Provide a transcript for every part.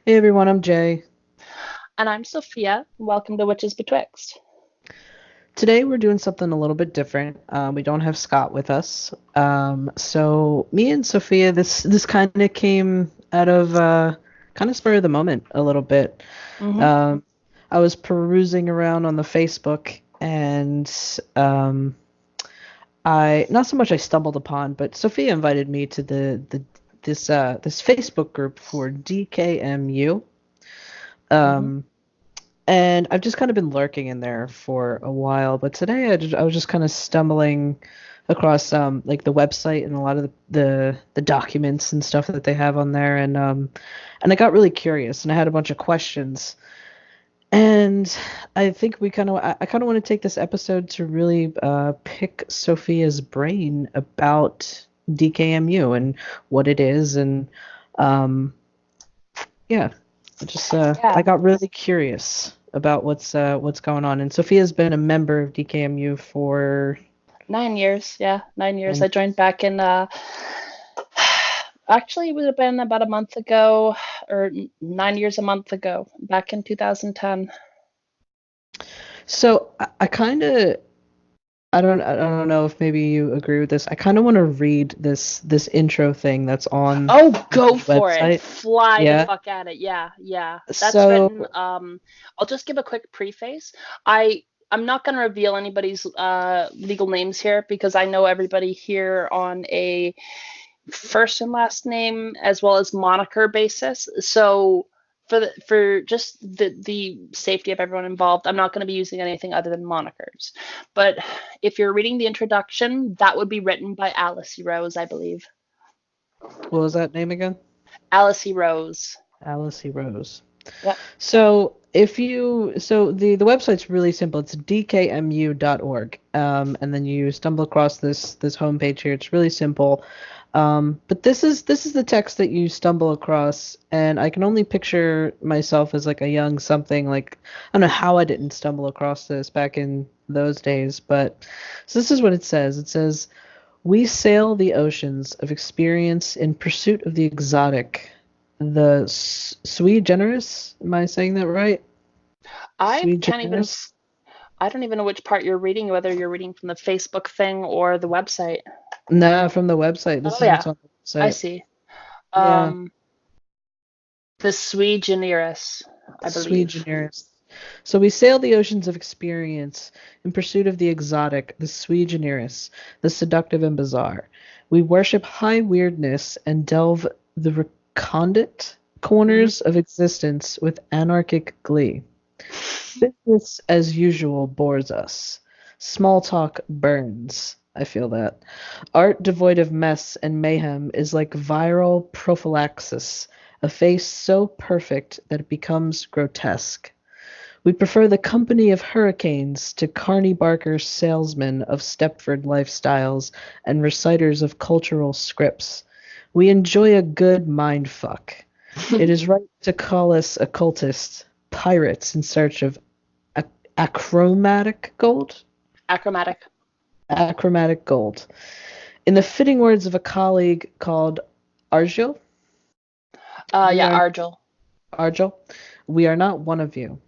Hey everyone, I'm Jay. And I'm Sophia. Welcome to Witches Betwixt. Today we're doing something a little bit different. We don't have Scott with us. So me and Sophia, this kind of came out of kind of spur of the moment a little bit. Hmm. Um, I was perusing around on the Facebook and I not so much I stumbled upon, but Sophia invited me to this Facebook group for DKMU. Hmm. Um, And I've just kind of been lurking in there for a while, but today I was just kind of stumbling across like the website and a lot of the documents and stuff that they have on there, and I got really curious and I had a bunch of questions. And I think I kind of want to take this episode to really pick Sophia's brain about DKMU and what it is, and um yeah, I Yeah, got really curious about what's going on. And Sophia's been a member of DKMU for 9 years. Yeah, 9 years. nine. I joined back in, actually, it would have been about a month ago, or 9 years a month ago, back in 2010. So I kind of I don't know if maybe you agree with this. I kind of want to read this intro thing that's on Oh, the go for it. website. Fly the Yeah. fuck at it. Yeah, yeah. That's So written. I'll just give a quick preface. I I'm not going to reveal anybody's legal names here because I know everybody here on a first and last name as well as moniker basis. So for just the safety of everyone involved, I'm not going to be using anything other than monikers. But if you're reading the introduction, that would be written by Alice Rose, I believe. what was that name again? Alice Rose. Alice Rose. Yep. So the website's really simple. It's dkmu.org. And then you stumble across this homepage here. It's really simple. But this is the text that you stumble across, and I can only picture myself as like a young something like I don't know how I didn't stumble across this back in those days, but so this is what it says. It says, "We sail the oceans of experience in pursuit of the exotic, the sui generis." Am I saying that right? I Sui can't even. generis? I don't even know which part you're reading, whether you're reading from the Facebook thing or the website. Nah, from the website. Oh This is yeah, what's on the I website. see. Yeah, Um, the sui generis, I sui believe. generis. So we sail the oceans of experience in pursuit of the exotic, the sui generis, the seductive and bizarre. We worship high weirdness and delve the recondite Hmm. corners of existence with anarchic glee. Business as usual bores us. Small talk burns. I feel that. Art devoid of mess and mayhem is like viral prophylaxis, a face so perfect that it becomes grotesque. We prefer the company of hurricanes to Carney Barker salesmen of Stepford lifestyles and reciters of cultural scripts. We enjoy a good mind fuck. It is right to call us occultists, pirates in search of achromatic gold? Achromatic. Achromatic gold. In the fitting words of a colleague called Argel, we Yeah, are Argel. Argel, we are not one of you.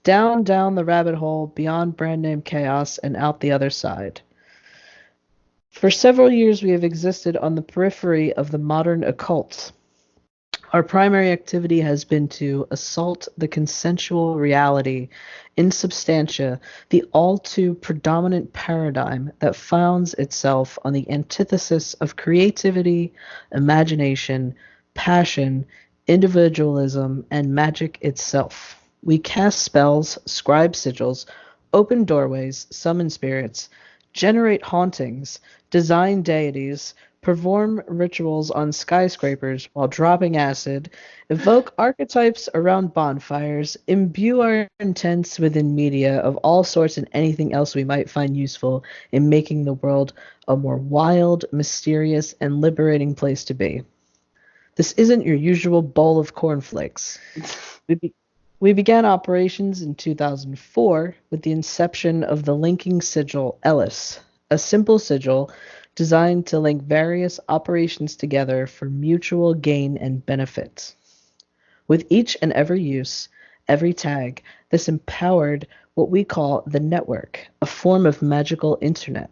Down, down the rabbit hole, beyond brand name chaos, and out the other side. For several years we have existed on the periphery of the modern occult. Our primary activity has been to assault the consensual reality in substantia, the all too predominant paradigm that founds itself on the antithesis of creativity, imagination, passion, individualism, and magic itself. We cast spells, scribe sigils, open doorways, summon spirits, generate hauntings, design deities, perform rituals on skyscrapers while dropping acid, evoke archetypes around bonfires, imbue our intents within media of all sorts and anything else we might find useful in making the world a more wild, mysterious, and liberating place to be. This isn't your usual bowl of cornflakes. We, be- we began operations in 2004 with the inception of the linking sigil Ellis, a simple sigil designed to link various operations together for mutual gain and benefit. With each and every use, every tag, this empowered what we call the network, a form of magical internet.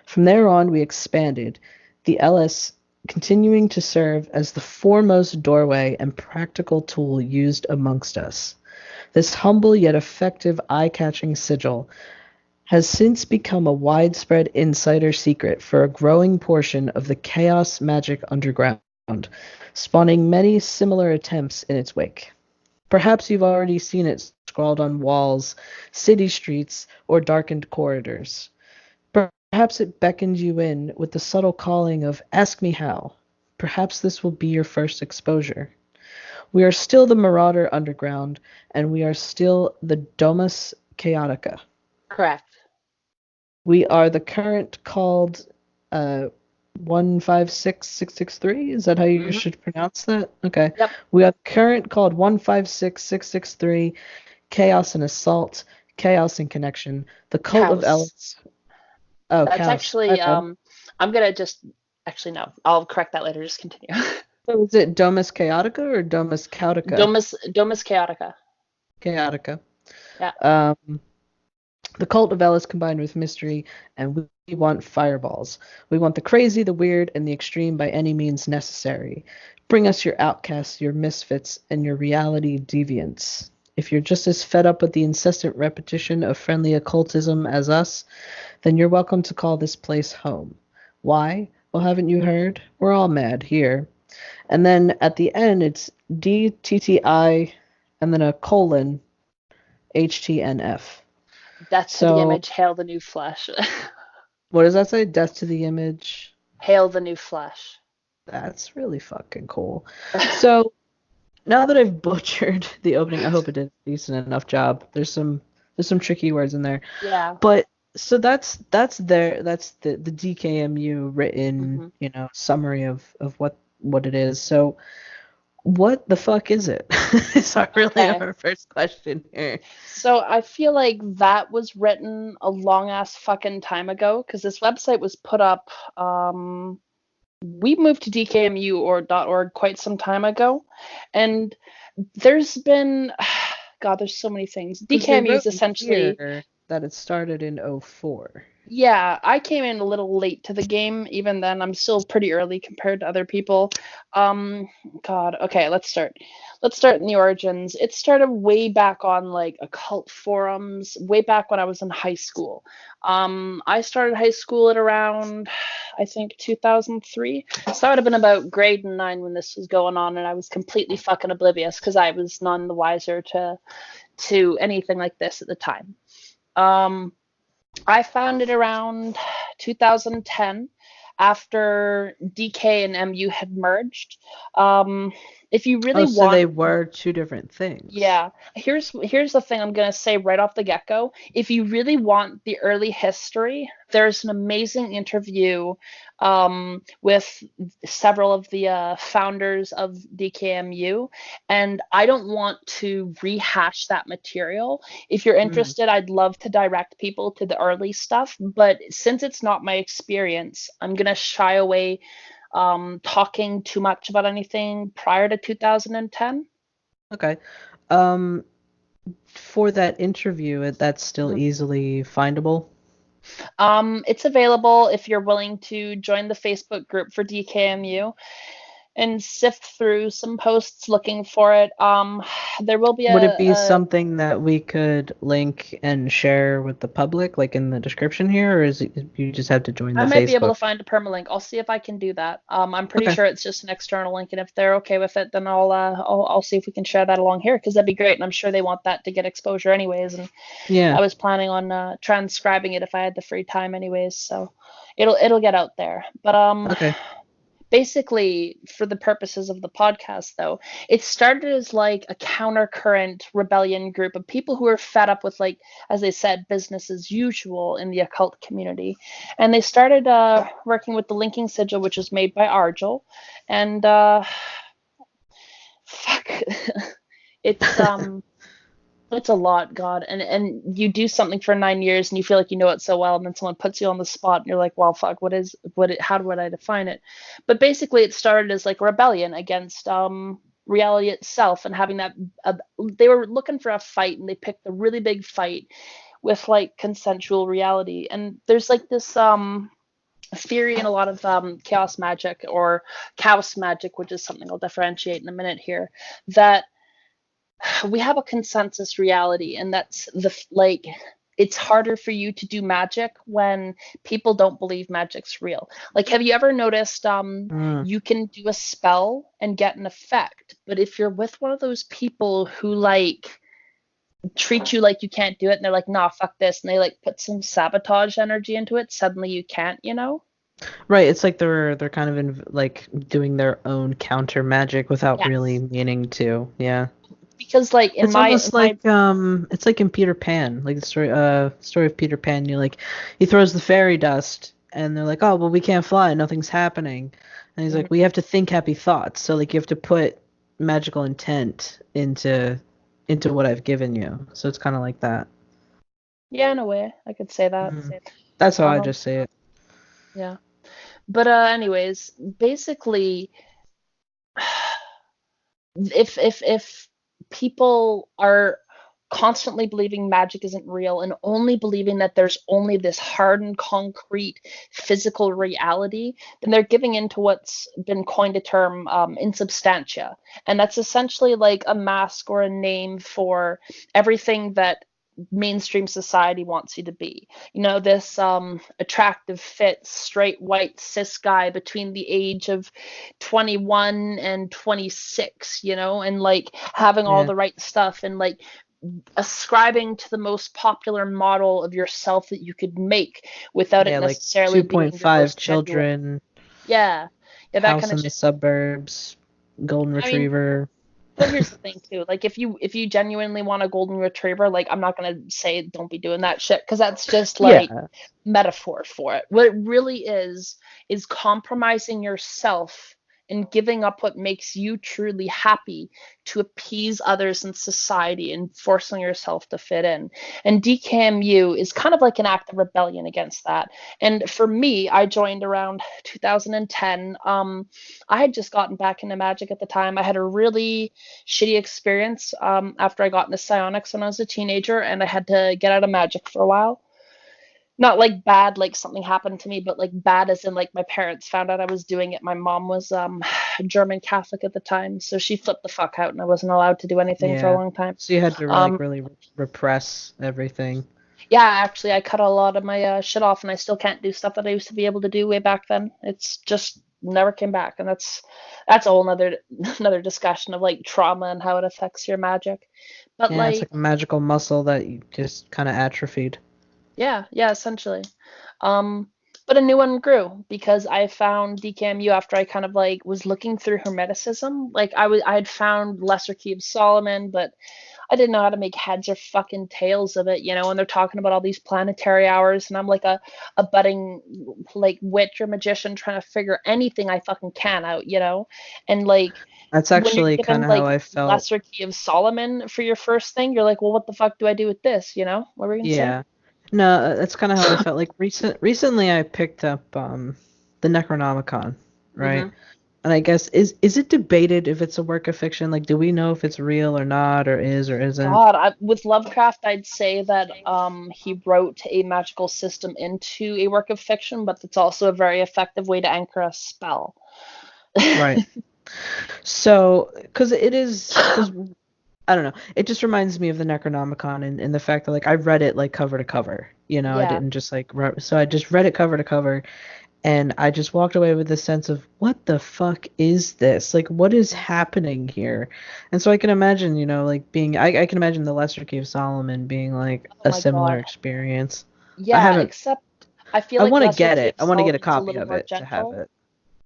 From there on, we expanded, the LS continuing to serve as the foremost doorway and practical tool used amongst us. This humble yet effective eye-catching sigil has since become a widespread insider secret for a growing portion of the chaos magic underground, spawning many similar attempts in its wake. Perhaps you've already seen it scrawled on walls, city streets, or darkened corridors. Perhaps it beckoned you in with the subtle calling of "Ask me how." Perhaps this will be your first exposure. We are still the Marauder Underground, and we are still the Domus Chaotica. Correct. We are the current called 156663. Is that how you should pronounce that? Okay. Yep. We are current called 156663, Chaos and Assault, Chaos and Connection, the Cult of Ellis. Oh, that's Chaos. actually I'm gonna just actually no, I'll correct that later. Just continue. So is it Domus Chaotica or Domus Chaotica? Domus Chaotica. Chaotica. Yeah. The Cult of Ellis combined with mystery, and we want fireballs. We want the crazy, the weird, and the extreme by any means necessary. Bring us your outcasts, your misfits, and your reality deviants. If you're just as fed up with the incessant repetition of friendly occultism as us, then you're welcome to call this place home. Why? Well, haven't you heard? We're all mad here. And then at the end, it's DTTI and then a colon HTNF. Death to the image, hail the new flesh. What does that say? Death to the image, hail the new flesh. That's really fucking cool. So now that I've butchered the opening, I hope it did a decent enough job. There's some tricky words in there. Yeah. But so that's the DKMU written, summary of what it is. So what the fuck is it? Is our first question here. So I feel like that was written a long ass fucking time ago, because this website was put up. We moved to DKMU or .org quite some time ago, and there's been, God, there's so many things. DKMU is essentially that it started in 2004. Yeah, I came in a little late to the game. Even then, I'm still pretty early compared to other people. God, okay, let's start. Let's start in the origins. It started way back on like occult forums, way back when I was in high school. I started high school at around, I think, 2003. So I would have been about grade 9 when this was going on, and I was completely fucking oblivious because I was none the wiser to anything like this at the time. I found it around 2010 after DK and MU had merged. If you really want, so they were two different things. Yeah. Here's the thing I'm going to say right off the get-go. If you really want the early history, there's an amazing interview with several of the founders of DKMU, and I don't want to rehash that material. If you're interested, I'd love to direct people to the early stuff, but since it's not my experience, I'm going to shy away talking too much about anything prior to 2010. Okay. For that interview, that's still easily findable? It's available if you're willing to join the Facebook group for DKMU and sift through some posts looking for it. There will be Would it be something that we could link and share with the public, like in the description here, or is it you just have to join the Facebook? I might be able to find a permalink. I'll see if I can do that. I'm pretty sure it's just an external link, and if they're okay with it, then I'll see if we can share that along here, because that'd be great, and I'm sure they want that to get exposure anyways. And I was planning on transcribing it if I had the free time anyways, so it'll get out there. But basically, for the purposes of the podcast, though, it started as like a countercurrent rebellion group of people who are fed up with, like, as they said, business as usual in the occult community. And they started working with the linking sigil, which was made by Argel. And fuck, it's a lot, God. And you do something for 9 years and you feel like you know it so well, and then someone puts you on the spot and you're like, well, fuck, how would I define it? But basically it started as like a rebellion against reality itself and having that. They were looking for a fight, and they picked a really big fight with like consensual reality. And there's like this theory in a lot of chaos magic or chaos magic, which is something I'll differentiate in a minute here, that we have a consensus reality, and that's like it's harder for you to do magic when people don't believe magic's real. Like, have you ever noticed you can do a spell and get an effect, but if you're with one of those people who like treat you like you can't do it, and they're like, nah, fuck this, and they like put some sabotage energy into it, suddenly you can't, you know? Right, it's like they're kind of like doing their own counter magic without really Yes. meaning to. Yeah. Because like It's almost like it's like in Peter Pan, like the story of Peter Pan. You like he throws the fairy dust, and they're like, oh well, we can't fly, nothing's happening, and he's like, we have to think happy thoughts. So like you have to put magical intent into what I've given you. So it's kind of like that. Yeah, in a way, I could say that. That's how I just say it. Yeah. But anyways, basically, if people are constantly believing magic isn't real and only believing that there's only this hard and concrete physical reality, then they're giving into what's been coined a term insubstantia. And that's essentially like a mask or a name for everything that mainstream society wants you to be. You know, this attractive, fit, straight, white, cis guy between the age of 21 and 26, you know, and like having all the right stuff and like ascribing to the most popular model of yourself that you could make without it necessarily like being 2.5 children. Yeah, that house kind in of the shit. suburbs, golden retriever. But here's the thing too, like if you genuinely want a golden retriever, like I'm not gonna say don't be doing that shit, because that's just like metaphor for it. What it really is compromising yourself and giving up what makes you truly happy to appease others in society and forcing yourself to fit in. And DKMU is kind of like an act of rebellion against that. And for me, I joined around 2010. I had just gotten back into magic at the time. I had a really shitty experience after I got into psionics when I was a teenager, and I had to get out of magic for a while. Not like bad, like something happened to me, but like bad as in like my parents found out I was doing it. My mom was German Catholic at the time, so she flipped the fuck out, and I wasn't allowed to do anything for a long time. So you had to like really repress everything. Yeah, actually, I cut a lot of my shit off, and I still can't do stuff that I used to be able to do way back then. It's just never came back, and that's a whole another discussion of like trauma and how it affects your magic. But yeah, it's like a magical muscle that you just kind of atrophied. Yeah, essentially. But a new one grew because I found DKMU after I kind of like was looking through Hermeticism. Like I had found Lesser Key of Solomon, but I didn't know how to make heads or fucking tails of it, you know, and they're talking about all these planetary hours, and I'm like a budding like witch or magician trying to figure anything I fucking can out, you know? And like that's actually kind of how I felt. Lesser Key of Solomon for your first thing, you're like, well, what the fuck do I do with this, you know? What were you gonna say? No, that's kind of how I felt. Like recently I picked up the Necronomicon, right? And I guess is it debated if it's a work of fiction? Like, do we know if it's real or not, or is or isn't? God, with Lovecraft, I'd say that he wrote a magical system into a work of fiction, but it's also a very effective way to anchor a spell. Right. So, because I don't know, it just reminds me of the Necronomicon and the fact that like I read it like cover to cover. You know, I didn't just like so I just read it cover to cover. And I just walked away with this sense of, what the fuck is this? Like, what is happening here? And so I can imagine, you know, like I can imagine the Lesser Key of Solomon being like a similar experience. Yeah, except I feel like I want to get it. I want to get a copy of it to have it.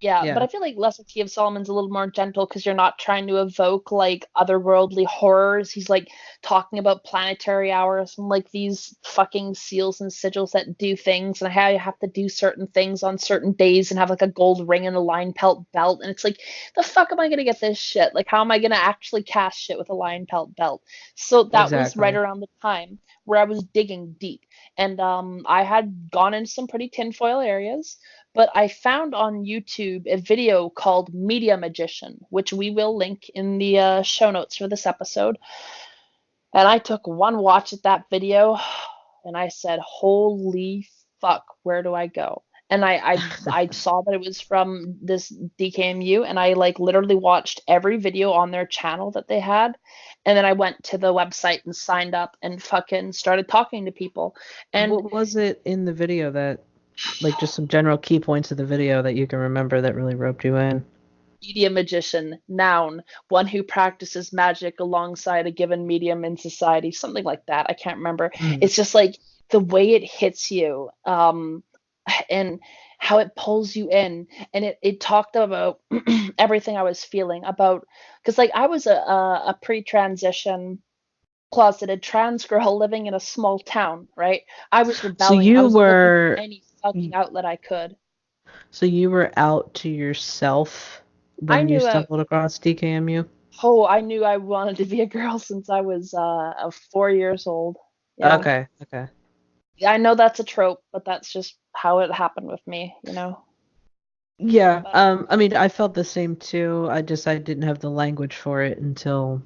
Yeah, but I feel like Lesser Key of Solomon's a little more gentle because you're not trying to evoke like otherworldly horrors. He's like talking about planetary hours and like these fucking seals and sigils that do things, and how you have to do certain things on certain days and have like a gold ring and a lion pelt belt. And it's like, the fuck am I gonna get this shit? Like, how am I gonna actually cast shit with a lion pelt belt? So that was right around the time where I was digging deep, and I had gone into some pretty tinfoil areas. But I found on YouTube a video called Media Magician, which we will link in the show notes for this episode. And I took one watch at that video and I said, holy fuck, where do I go? And I saw that it was from this DKMU, and I like literally watched every video on their channel that they had. And then I went to the website and signed up and fucking started talking to people. And What was it in the video that, like, just some general key points of the video that you can remember that really roped you in? media magician, noun, one who practices magic alongside a given medium in society, something like that. I can't remember. It's just like the way it hits you, and how it pulls you in. And it talked about everything I was feeling about, because like I was a pre-transition closeted trans girl living in a small town, right? I was So rebelling. I you was looking for were any fucking outlet I could. so you were out to yourself I when you knew stumbled across DKMU? I knew I wanted to be a girl since I was 4 years old. Yeah. Okay, okay. I know that's a trope, but that's just how it happened with me, you know. Yeah, But I mean, I felt the same too. I didn't have the language for it until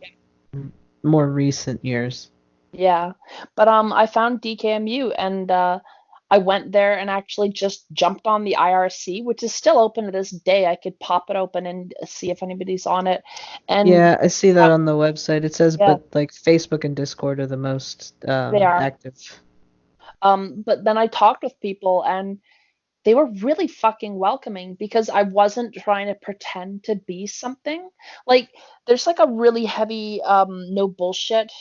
more recent years. yeah. But I found DKMU, and I went there and actually just jumped on the IRC, which is still open to this day. I could pop it open and see if anybody's on it. And Yeah, I see that on the website. It says, yeah, but like Facebook and Discord are the most they are. active. But then I talked with people, and they were really fucking welcoming because I wasn't trying to pretend to be something. Like there's like a really heavy no bullshit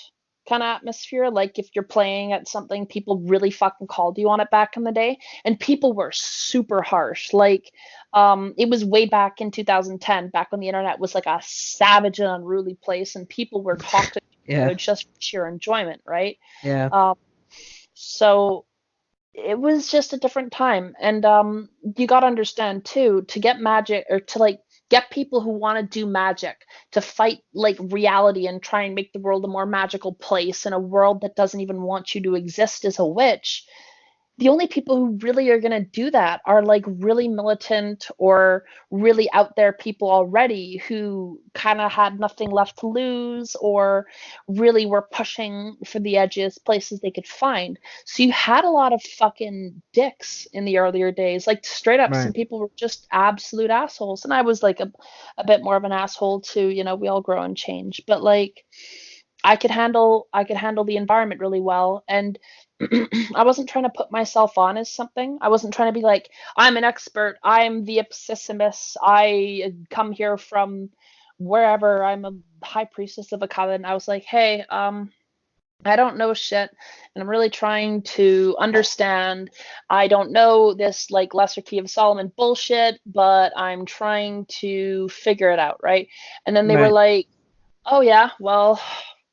kind of atmosphere. Like if you're playing at something, people really fucking called you on it back in the day, and people were super harsh. Like it was way back in 2010, back when the internet was like a savage and unruly place, and people were toxic Yeah, just for sheer enjoyment, right? yeah. Um, so it was just a different time. And you got to understand too, to get magic, or to like get people who want to do magic to fight like reality and try and make the world a more magical place, in a world that doesn't even want you to exist as a witch. The only people who really are going to do that are like really militant or really out there people already, who kind of had nothing left to lose, or really were pushing for the edges places they could find. So you had a lot of fucking dicks in the earlier days. Like straight up, some Right. people were just absolute assholes. And I was like a bit more of an asshole too. You know, we all grow and change. But like I could handle the environment really well. And I wasn't trying to put myself on as something. I wasn't trying to be like, I'm an expert, I'm the Ipsissimus, I come here from wherever, I'm a high priestess of a coven. I was like, hey, I don't know shit, and I'm really trying to understand. I don't know this like Lesser Key of Solomon bullshit, but I'm trying to figure it out, right? And then they were Right. like, oh yeah, well,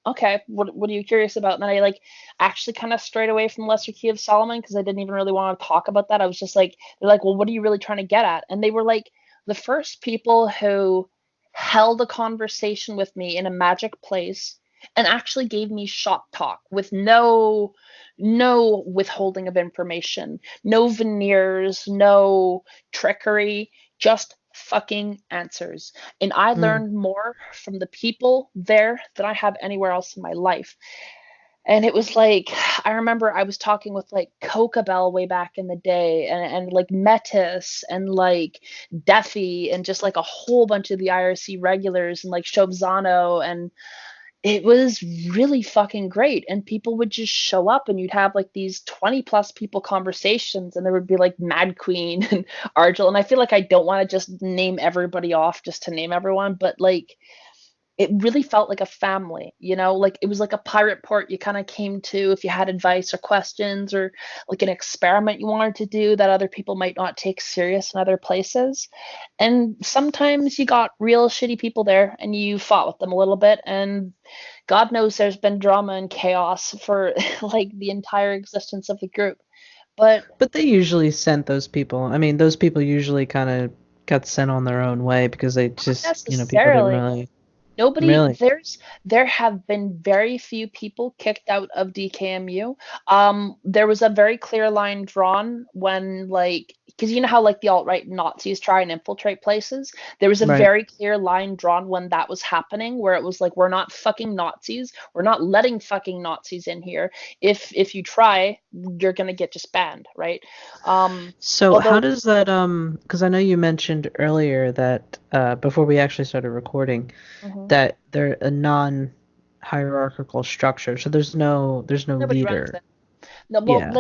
okay, what are you curious about? And then I like actually kind of strayed away from Lesser Key of Solomon because I didn't even really want to talk about that. I was just like, they're like, well, what are you really trying to get at? And they were like the first people who held a conversation with me in a magic place and actually gave me shop talk with no withholding of information, no veneers, no trickery, just fucking answers. And I Mm. learned more from the people there than I have anywhere else in my life. And it was like, I remember I was talking with like Cocabelle way back in the day, and like Metis and like Defi and just like a whole bunch of the IRC regulars, and like Shovzano, and it was really fucking great. And people would just show up, and you'd have like these 20 plus people conversations, and there would be like Mad Queen and Argel. And I feel like I don't want to just name everybody off just to name everyone, but like it really felt like a family, you know, like it was like a pirate port you kind of came to if you had advice or questions, or like an experiment you wanted to do that other people might not take serious in other places. And sometimes you got real shitty people there and you fought with them a little bit, and God knows there's been drama and chaos for like the entire existence of the group. But But they usually sent those people. I mean, those people usually kind of got sent on their own way because they not just, people didn't necessarily. really. Nobody, Really? there have been very few people kicked out of DKMU. There was a very clear line drawn when, like, because you know how like the alt-right Nazis try and infiltrate places. There was a Right. very clear line drawn when that was happening, where it was like, we're not fucking Nazis. We're not letting fucking Nazis in here. If you try, you're gonna get disbanded, right? So how Although, does that because I know you mentioned earlier that before we actually started recording mhm, that they're a non-hierarchical structure. So there's no nobody runs leader. it. No, well, Yeah.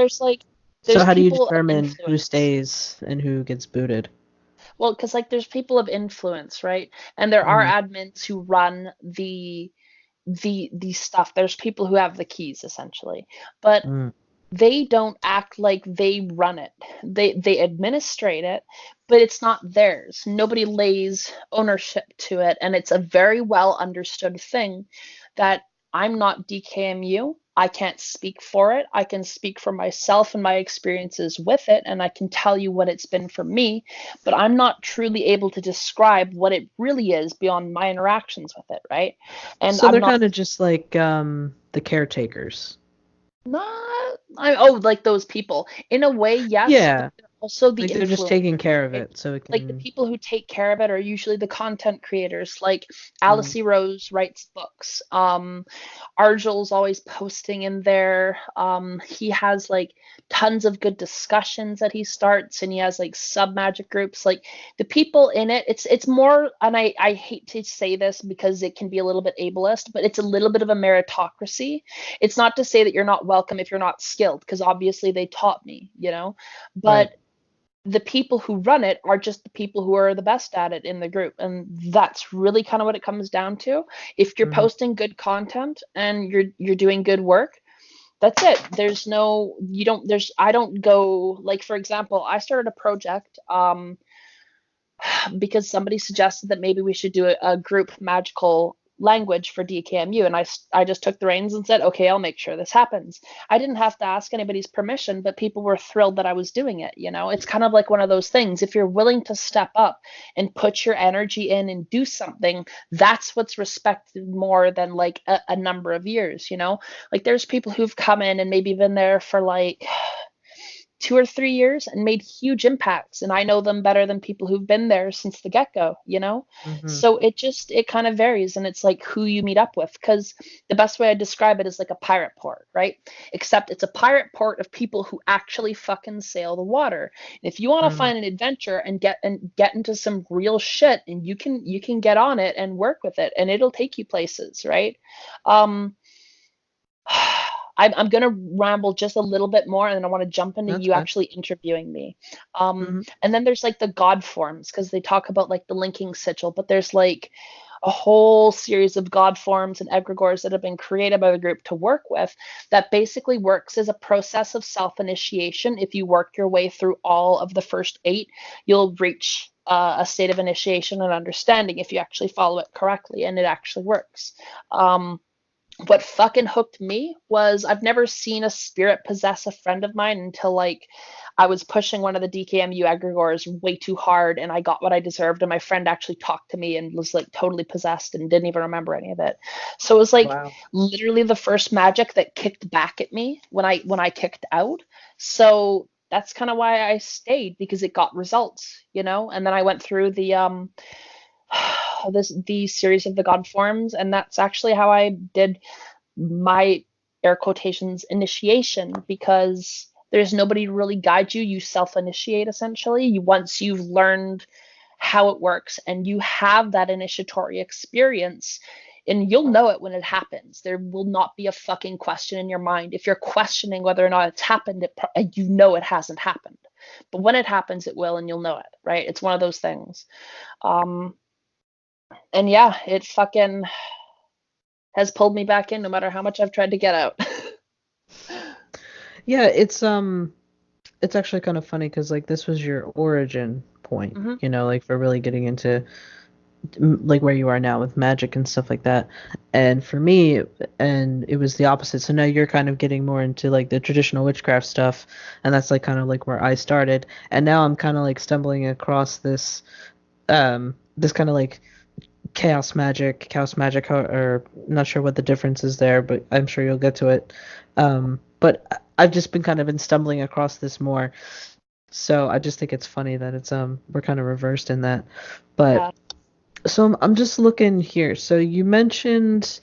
So there's how do you people of determine who influence. stays and who gets booted? Well, because like there's people of influence, right? And there are Mm, admins who run the stuff. There's people who have the keys essentially, but mm, they don't act like they run it. They administrate it, but it's not theirs. Nobody lays ownership to it, and it's a very well understood thing that I'm not DKMU. I can't speak for it. I can speak for myself and my experiences with it, and I can tell you what it's been for me, but I'm not truly able to describe what it really is beyond my interactions with it, right? And So I'm they're not kind of just like the caretakers. not oh, like those people. In a way, yes, but Yeah, they're also the like they're just influencers, taking care of right? it so it Like the can. people who take care of it are usually the content creators. Like Mm, Alice E. Rose writes books. Argel's always posting in there. He has like tons of good discussions that he starts, and he has like sub magic groups. Like the people in it, it's more, and I hate to say this because it can be a little bit ableist, but it's a little bit of a meritocracy. It's not to say that you're not welcome if you're not skilled, because obviously they taught me, you know, right. but the people who run it are just the people who are the best at it in the group, and that's really kind of what it comes down to. If you're Hmm. posting good content and you're doing good work, that's it. There's no, you don't, there's, I don't go, like, for example, I started a project because somebody suggested that maybe we should do a group magical language for DKMU, and I just took the reins and said, okay, I'll make sure this happens. I didn't have to ask anybody's permission, but people were thrilled that I was doing it. You know, it's kind of like one of those things. If you're willing to step up and put your energy in and do something, that's what's respected more than like a number of years. You know, like there's people who've come in and maybe been there for like 2 or 3 years and made huge impacts, and I know them better than people who've been there since the get-go, you know. Hmm. So it kind of varies, and it's like who you meet up with, because the best way I describe it is like a pirate port, right? Except it's a pirate port of people who actually fucking sail the water. And if you want to Mm. find an adventure and get into some real shit, and you can get on it and work with it, and it'll take you places, right? um I'm going to ramble just a little bit more, and then I want to jump into That's you fine. actually interviewing me. Hmm. And then there's like the Godforms, because they talk about like the linking sigil, but there's like a whole series of Godforms and egregores that have been created by the group to work with, that basically works as a process of self-initiation. If you work your way through all of the first 8, you'll reach a state of initiation and understanding if you actually follow it correctly, and it actually works. What fucking hooked me was I've never seen a spirit possess a friend of mine until like I was pushing one of the DKMU egregores way too hard, and I got what I deserved, and my friend actually talked to me and was like totally possessed and didn't even remember any of it. So it was like Wow. literally the first magic that kicked back at me when I kicked out. So that's kind of why I stayed, because it got results, you know. And then I went through the series of the God forms, and that's actually how I did my air quotations initiation, because there's nobody to really guide you. You self initiate essentially. Once you've learned how it works and you have that initiatory experience, and you'll know it when it happens. There will not be a fucking question in your mind. If you're questioning whether or not it's happened, you know it hasn't happened. But when it happens, it will, and you'll know it, right? It's one of those things. Um, and yeah, it fucking has pulled me back in no matter how much I've tried to get out. Yeah, it's actually kind of funny because like this was your origin point, Hmm. like for really getting into like where you are now with magic and stuff like that. And for me, and it was the opposite. So now you're kind of getting more into like the traditional witchcraft stuff, and that's like kind of like where I started. And now I'm kind of like stumbling across this kind of like chaos magic, or not sure what the difference is there, but I'm sure you'll get to it. But I've just been stumbling across this more, so I just think it's funny that it's we're kind of reversed in that. But Yeah. so I'm just looking here. So you mentioned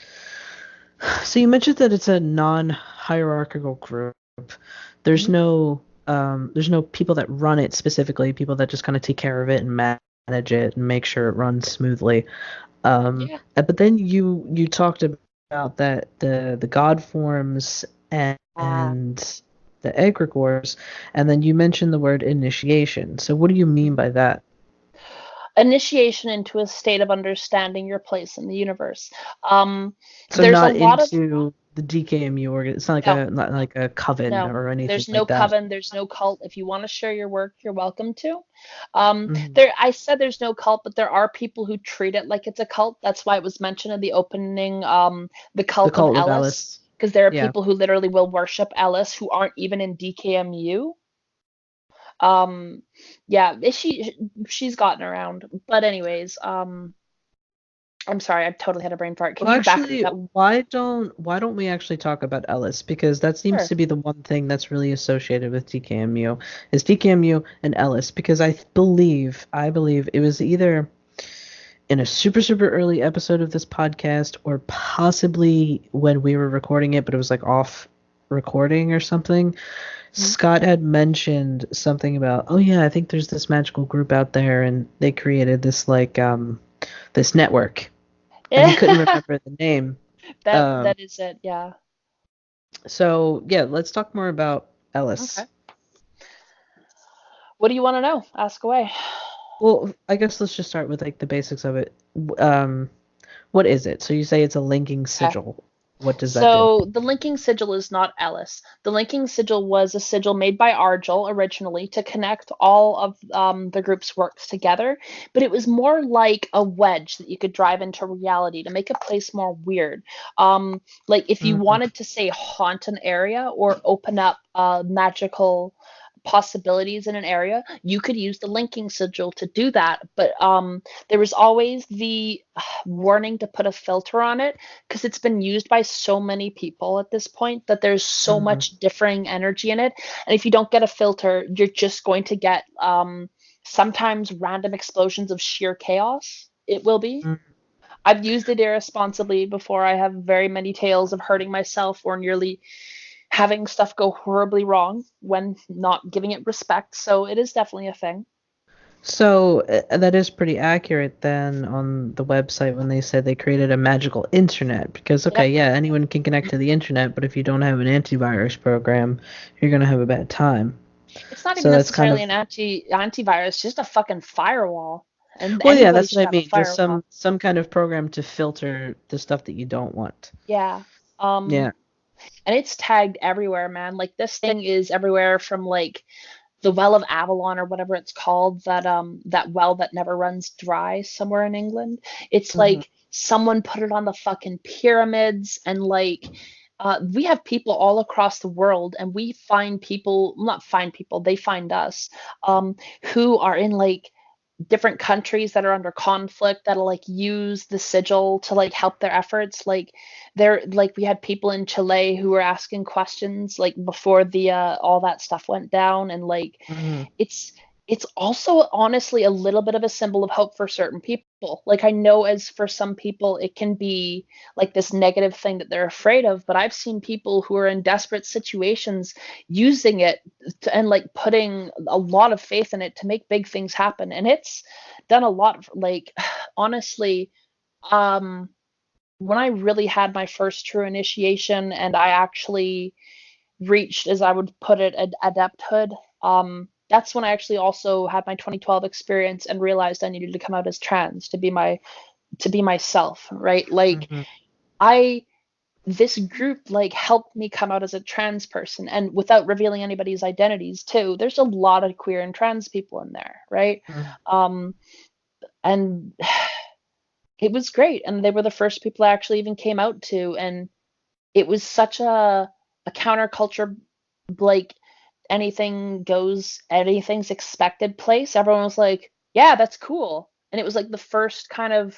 that it's a non-hierarchical group. There's Mhm. no people that run it specifically, people that just kind of take care of it and manage it and make sure it runs smoothly. Yeah. But then you talked about that the Godforms and the egregores, and then you mentioned the word initiation. So what do you mean by that? Initiation into a state of understanding your place in the universe. Um, So there's a not lot of into the DKMU organ. It's no, not like a coven no. or anything There's no like that. coven. There's no cult. If you want to share your work, you're welcome to. Hmm. There, I said there's no cult, but there are people who treat it like it's a cult. That's why it was mentioned in the opening. The The cult of cult of Ellis, Alice. because there are Yeah. people who literally will worship Ellis who aren't even in DKMU. Um, yeah, she's gotten around. But anyways, I'm sorry, I totally had a brain fart. Can Well, you back me actually, up? why don't we actually talk about Ellis? Because that seems Sure. to be the one thing that's really associated with DKMU is DKMU and Ellis. Because I believe it was either in a super super early episode of this podcast or possibly when we were recording it, but it was like off recording or something. Mhm. Scott had mentioned something about, oh yeah, I think there's this magical group out there, and they created this this network, and he couldn't remember the name. Um, That is it. Yeah. so yeah, let's talk more about Okay. Ellis. What do you want to know? Ask away. Well, I guess let's just start with like the basics of it. Um, what is it? So you say it's a linking Okay. sigil. What does that do? So the linking sigil is not Ellis. The linking sigil was a sigil made by Argel originally to connect all of the group's works together, but it was more like a wedge that you could drive into reality to make a place more weird. Like if you Mm, wanted to say haunt an area or open up magical possibilities in an area, you could use the linking sigil to do that. But there was always the warning to put a filter on it because it's been used by so many people at this point that there's so mm, much differing energy in it. And if you don't get a filter, you're just going to get sometimes random explosions of sheer chaos. It will be. mm. I've used it irresponsibly before. I have very many tales of hurting myself or nearly having stuff go horribly wrong when not giving it respect. So it is definitely a thing. So that is pretty accurate then on the website when they said they created a magical internet because okay, Yep. yeah, anyone can connect to the internet, but if you don't have an antivirus program, you're gonna have a bad time. It's not even So that's kind necessarily of an antivirus, just a fucking firewall. And well, yeah, anybody that's should what I have a mean. Just firewall. some kind of program to filter the stuff that you don't want. Yeah. Yeah. And it's tagged everywhere, man. Like this thing is everywhere from like the Well of Avalon or whatever it's called, that well that never runs dry somewhere in England. It's Hmm. like someone put it on the fucking pyramids and like we have people all across the world and we find people, not find people, they find us, who are in like different countries that are under conflict that'll like use the sigil to like help their efforts. Like there, like we had people in Chile who were asking questions like before the all that stuff went down, and like Hmm. it's it's also honestly a little bit of a symbol of hope for certain people. Like I know as for some people it can be like this negative thing that they're afraid of, but I've seen people who are in desperate situations using it and like putting a lot of faith in it to make big things happen, and it's done a lot of, like honestly, um when I really had my first true initiation and I actually reached, as I would put it, adepthood. That's when I actually also had my 2012 experience and realized I needed to come out as trans to be myself, right? Like Hmm. I this group like helped me come out as a trans person, and without revealing anybody's identities too. There's a lot of queer and trans people in there, right? Hmm. Um, and it was great, and they were the first people I actually even came out to, and it was such a counterculture, like anything goes, anything's expected place. Everyone was like, yeah, that's cool. And it was like the first kind of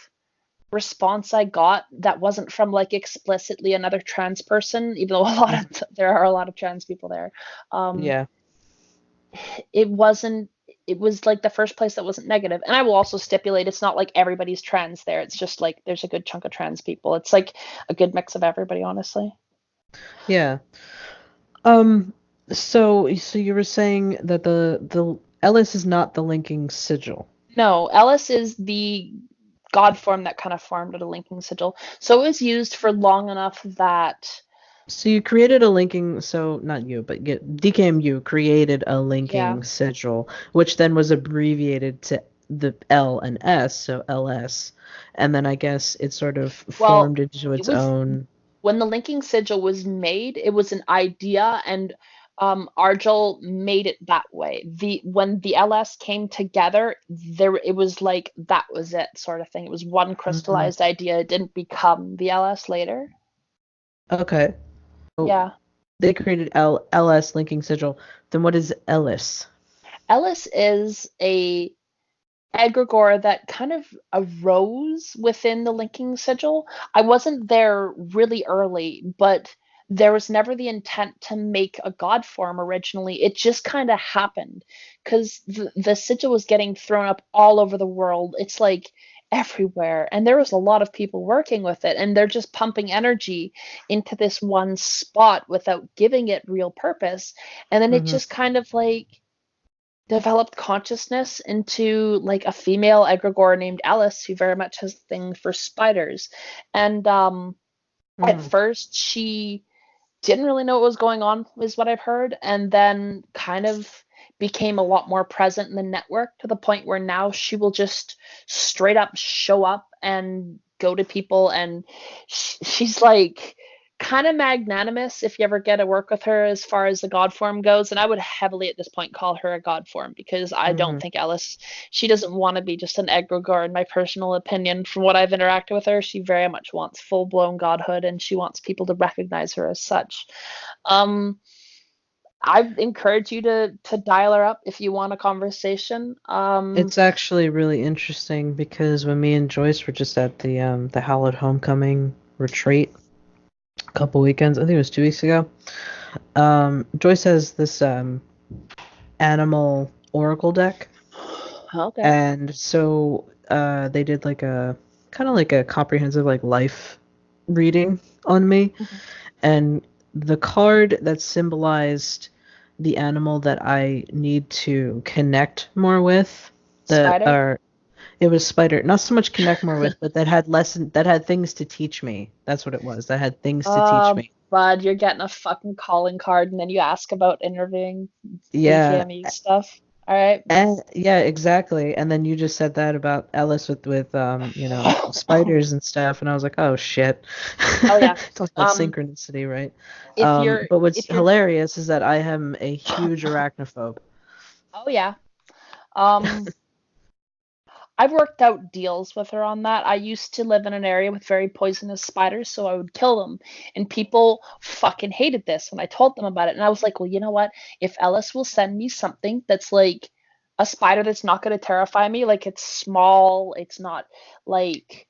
response I got that wasn't from like explicitly another trans person, even though there are a lot of trans people there. Yeah. It wasn't. It was like the first place that wasn't negative. And I will also stipulate it's not like everybody's trans there. It's just like there's a good chunk of trans people. It's like a good mix of everybody, honestly. Yeah. So you were saying that the Ellis is not the linking sigil. No, Ellis is the god form that kind of formed at a linking sigil. So it was used for long enough that So you created a linking, so not you, but DKMU created a yeah. linking sigil, which then was abbreviated to the L and S, so LS, and then I guess it sort of Well, formed into it its was own. when the linking sigil was made, it was an idea, and Argel made it that way. When the LS came together, it was like that was it, sort of thing. It was one Mhm. crystallized idea. It didn't become the LS later. Okay. So Yeah. they created LS linking sigil. Then what is Ellis? Ellis is a egregore that kind of arose within the linking sigil. I wasn't there really early, but there was never the intent to make a god form originally. It just kind of happened because the sigil was getting thrown up all over the world. It's like everywhere, and there was a lot of people working with it, and they're just pumping energy into this one spot without giving it real purpose. And then it Hmm. just kind of like developed consciousness into like a female egregore named Alice who very much has a thing for spiders. And at Mm. first she didn't really know what was going on, is what I've heard, and then kind of became a lot more present in the network to the point where now she will just straight up show up and go to people, and she's like kind of magnanimous if you ever get to work with her as far as the god form goes. And I would heavily at this point call her a god form because I don't Hmm. think Alice, she doesn't want to be just an egregore, in my personal opinion. From what I've interacted with her, she very much wants full-blown godhood, and she wants people to recognize her as such. um I encourage you to dial her up if you want a conversation. It's actually really interesting because when me and Joyce were just at the Hallowed Homecoming retreat a couple weekends, I think it was 2 weeks ago. Joyce has this animal oracle deck, Okay. and so they did like a kind of like a comprehensive like life reading on me, Mhm. and the card that symbolized the animal that I need to connect more with, that Spider. are it was spider, not so much connect more with, but that had things to teach me. That's what it was. That had things to teach me. Bud, you're getting a fucking calling card, and then you ask about interviewing Yeah, DKMU stuff. All right. and yeah, exactly. And then you just said that about Ellis with spiders and stuff, and I was like, oh shit. Oh yeah. Talk about Um, synchronicity, right? if you're But what's if you're hilarious is that I am a huge arachnophobe. oh yeah. Um, I've worked out deals with her on that. I used to live in an area with very poisonous spiders, so I would kill them. And people fucking hated this when I told them about it. And I was like, well, you know what? If Ellis will send me something that's like a spider that's not going to terrify me, like it's small, it's not like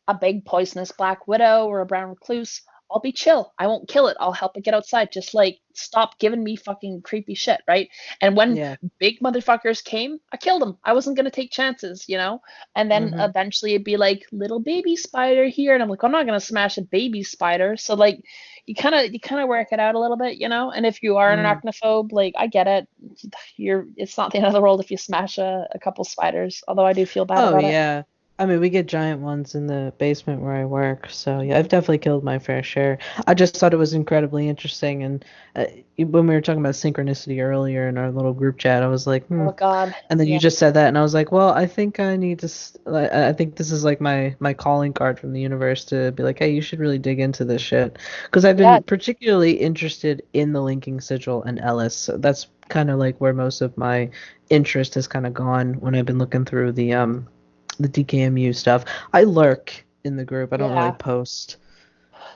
a big poisonous black widow or a brown recluse, I'll be chill. I won't kill it. I'll help it get outside. Just like stop giving me fucking creepy shit, right? And when Yeah. big motherfuckers came, I killed them. I wasn't gonna take chances, you know? And then Hmm. eventually it'd be like little baby spider here, and I'm like, I'm not gonna smash a baby spider. So like you kinda work it out a little bit, you know? And if you are an Mm. arachnophobe, like I get it. It's not the end of the world if you smash a couple spiders, although I do feel bad Oh about it. yeah. I mean, we get giant ones in the basement where I work, so yeah, I've definitely killed my fair share. I just thought it was incredibly interesting, and when we were talking about synchronicity earlier in our little group chat, I was like, hmm. Oh God. And then you Yeah. just said that, and I was like, well, I think I need to. I think this is like my calling card from the universe to be like, hey, you should really dig into this shit, because I've Yeah. been particularly interested in the linking sigil and Ellis. So that's kind of like where most of my interest has kind of gone when I've been looking through the DKMU stuff. I lurk in the group. I don't really Yeah. post.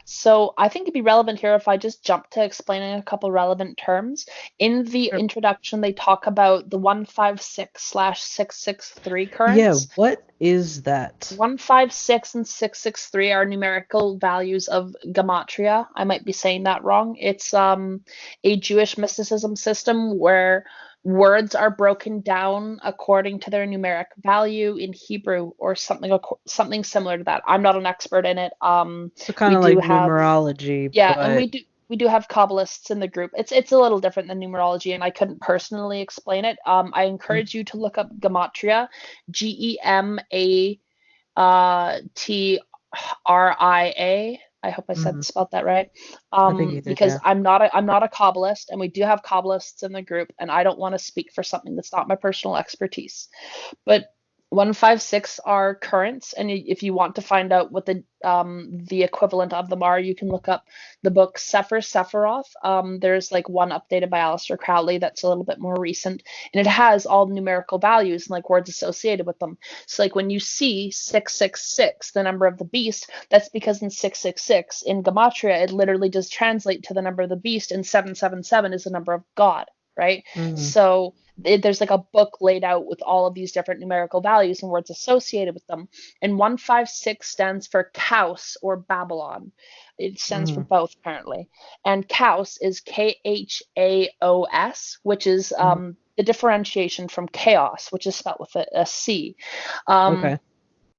So I think it'd be relevant here if I just jump to explaining a couple relevant terms. In the Sure. introduction, they talk about the 156/663 Yeah, currents. what is that? 156 and 663 are numerical values of gematria. I might be saying that wrong. It's a Jewish mysticism system where words are broken down according to their numeric value in Hebrew or something similar to that. I'm not an expert in it. So kind We of do like have numerology, yeah, and but we do have Kabbalists in the group. It's a little different than numerology, and I couldn't personally explain it. I encourage you to look up gematria, Gematria. I hope I mhm, spelled that right. I think you did, Because yeah. I'm not a Kabbalist, and we do have Kabbalists in the group, and I don't want to speak for something that's not my personal expertise. But 156 are currents, and if you want to find out what the equivalent of them are, you can look up the book Sefer Sephiroth. There's like one updated by Aleister Crowley that's a little bit more recent, and it has all the numerical values and like words associated with them. So like when you see 666, the number of the beast, that's because in 666 in gematria it literally does translate to the number of the beast, and 777 is the number of God, right? Mm, So there's like a book laid out with all of these different numerical values and words associated with them. And 156 stands for Chaos or Babylon. It stands for mm, both, apparently. And Chaos is Khaos, which is mm. the differentiation from chaos, which is spelled with a C. Um, Okay.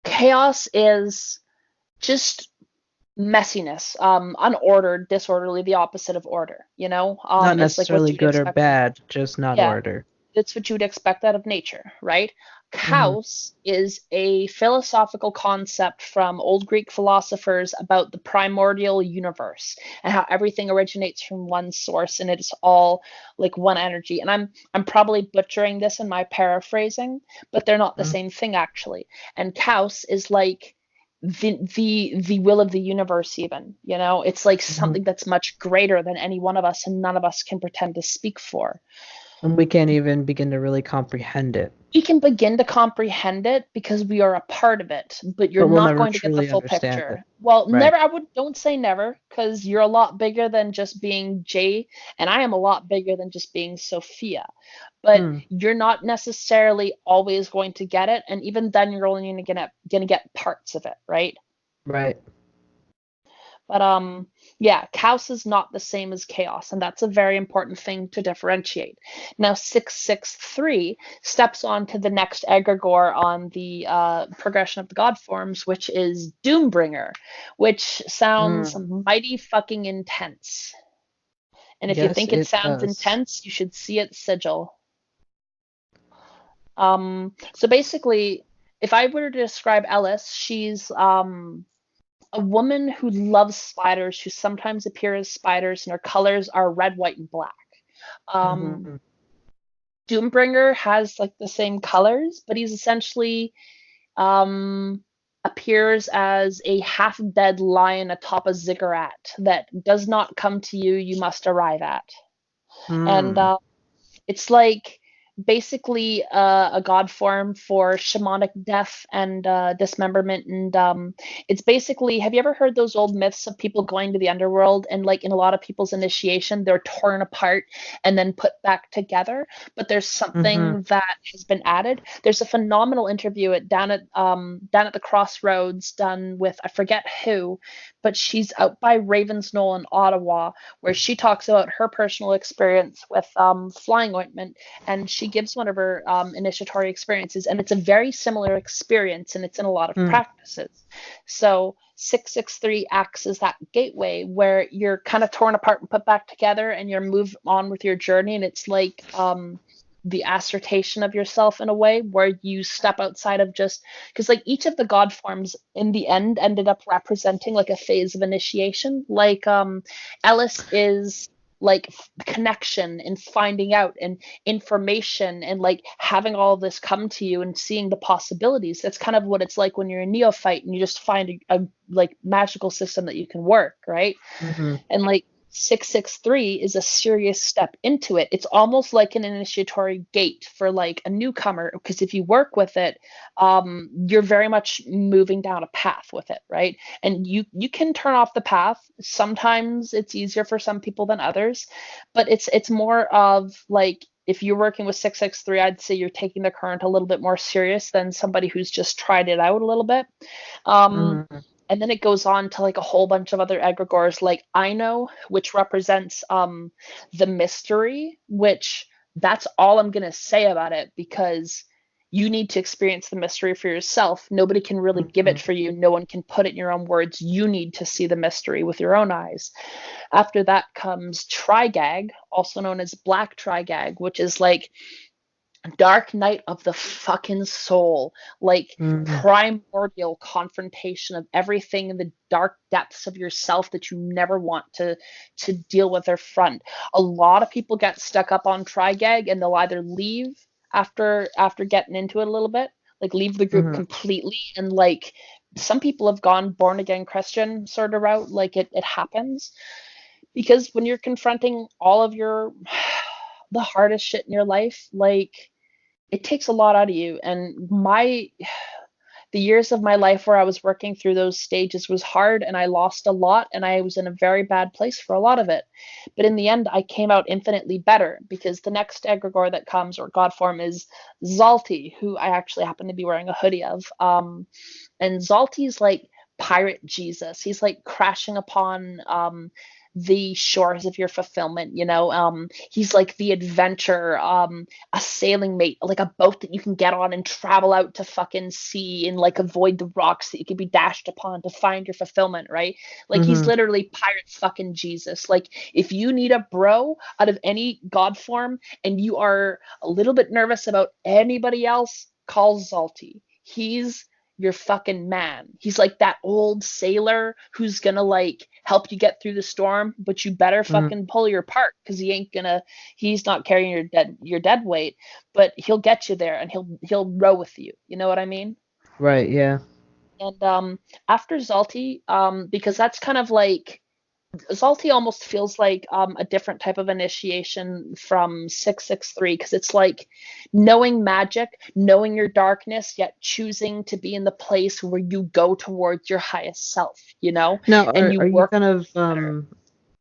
Chaos is just messiness, unordered, disorderly, the opposite of order, Not it's like what necessarily you'd good or expect. bad, just not Yeah, order. it's what you would expect out of nature, right? Hmm. Chaos is a philosophical concept from old Greek philosophers about the primordial universe and how everything originates from one source and it's all like one energy. And I'm probably butchering this in my paraphrasing, but they're not the Mm, same thing actually. And chaos is like the will of the universe even, it's like mhm. something that's much greater than any one of us and none of us can pretend to speak for. And we can't even begin to really comprehend it, We can begin to comprehend it because we are a part of it, but you're but we'll not never going to get the truly full understand it. picture. Well, Right. never, don't say never, because you're a lot bigger than just being Jay, and I am a lot bigger than just being Sophia. But Hmm. you're not necessarily always going to get it, and even then you're only gonna get parts of it, right? Right. But yeah, chaos is not the same as chaos, and that's a very important thing to differentiate. Now, 663 steps on to the next egregore on the progression of the God forms, which is Doombringer, which sounds Mm. mighty fucking intense. And if you Yes, think it it sounds does. intense, you should see its sigil. So basically, if I were to describe Ellis, she's a woman who loves spiders, who sometimes appear as spiders, and her colors are red, white, and black. Um, Hmm. Doombringer has like the same colors, but he's essentially um, appears as a half-dead lion atop a ziggurat that does not come to you, you must arrive at. And Mm. it's like basically a god form for shamanic death and dismemberment. And it's basically, have you ever heard those old myths of people going to the underworld and like in a lot of people's initiation, they're torn apart and then put back together? But there's Hmm. something that has been added. There's a phenomenal interview down at the Crossroads done with I forget who, but she's out by Ravensknoll in Ottawa where she talks about her personal experience with flying ointment, and she gives one of her initiatory experiences, and it's a very similar experience, and it's in a lot of Mm. practices. So 663 acts as that gateway where you're kind of torn apart and put back together, and you're moved on with your journey, and it's like the assertion of yourself in a way where you step outside of just because like each of the god forms in the end ended up representing like a phase of initiation. Like Ellis is like connection and finding out and information and like having all this come to you and seeing the possibilities. That's kind of what it's like when you're a neophyte and you just find a like magical system that you can work, right? Hmm. And like 663 is a serious step into it. It's almost like an initiatory gate for like a newcomer, because if you work with it, you're very much moving down a path with it, right? And you can turn off the path. Sometimes it's easier for some people than others, but it's more of like, if you're working with 663, I'd say you're taking the current a little bit more serious than somebody who's just tried it out a little bit. And then it goes on to like a whole bunch of other egregores, like I know, which represents the mystery, which that's all I'm going to say about it, because you need to experience the mystery for yourself. Nobody can really give it for you. No one can put it in your own words. You need to see the mystery with your own eyes. After that comes Trigag, also known as Black Trigag, which is like dark night of the fucking soul, like primordial confrontation of everything in the dark depths of yourself that you never want to deal with or front. A lot of people get stuck up on Trigag, and they'll either leave after getting into it a little bit, like leave the group completely, and like some people have gone born again Christian sort of route. Like it happens because when you're confronting all of your the hardest shit in your life, like it takes a lot out of you. And the years of my life where I was working through those stages was hard, and I lost a lot, and I was in a very bad place for a lot of it. But in the end, I came out infinitely better, because the next egregore that comes, or Godform, is Zalti, who I actually happen to be wearing a hoodie of. And Zalti's like pirate Jesus. He's like crashing upon the shores of your fulfillment, he's like the adventure, a sailing mate, like a boat that you can get on and travel out to fucking sea and like avoid the rocks that you could be dashed upon to find your fulfillment, right? Like he's literally pirate fucking Jesus. Like if you need a bro out of any god form and you are a little bit nervous about anybody else, call Zalti. He's your fucking man. He's like that old sailor who's gonna like help you get through the storm, but you better fucking pull your part, because he's not carrying your dead weight, but he'll get you there, and he'll row with you. You know what I mean? Right, yeah. And after Zalti, because that's kind of like, Zalti almost feels like a different type of initiation from 663, because it's like knowing magic, knowing your darkness, yet choosing to be in the place where you go towards your highest self, Now, and you are you work kind of better.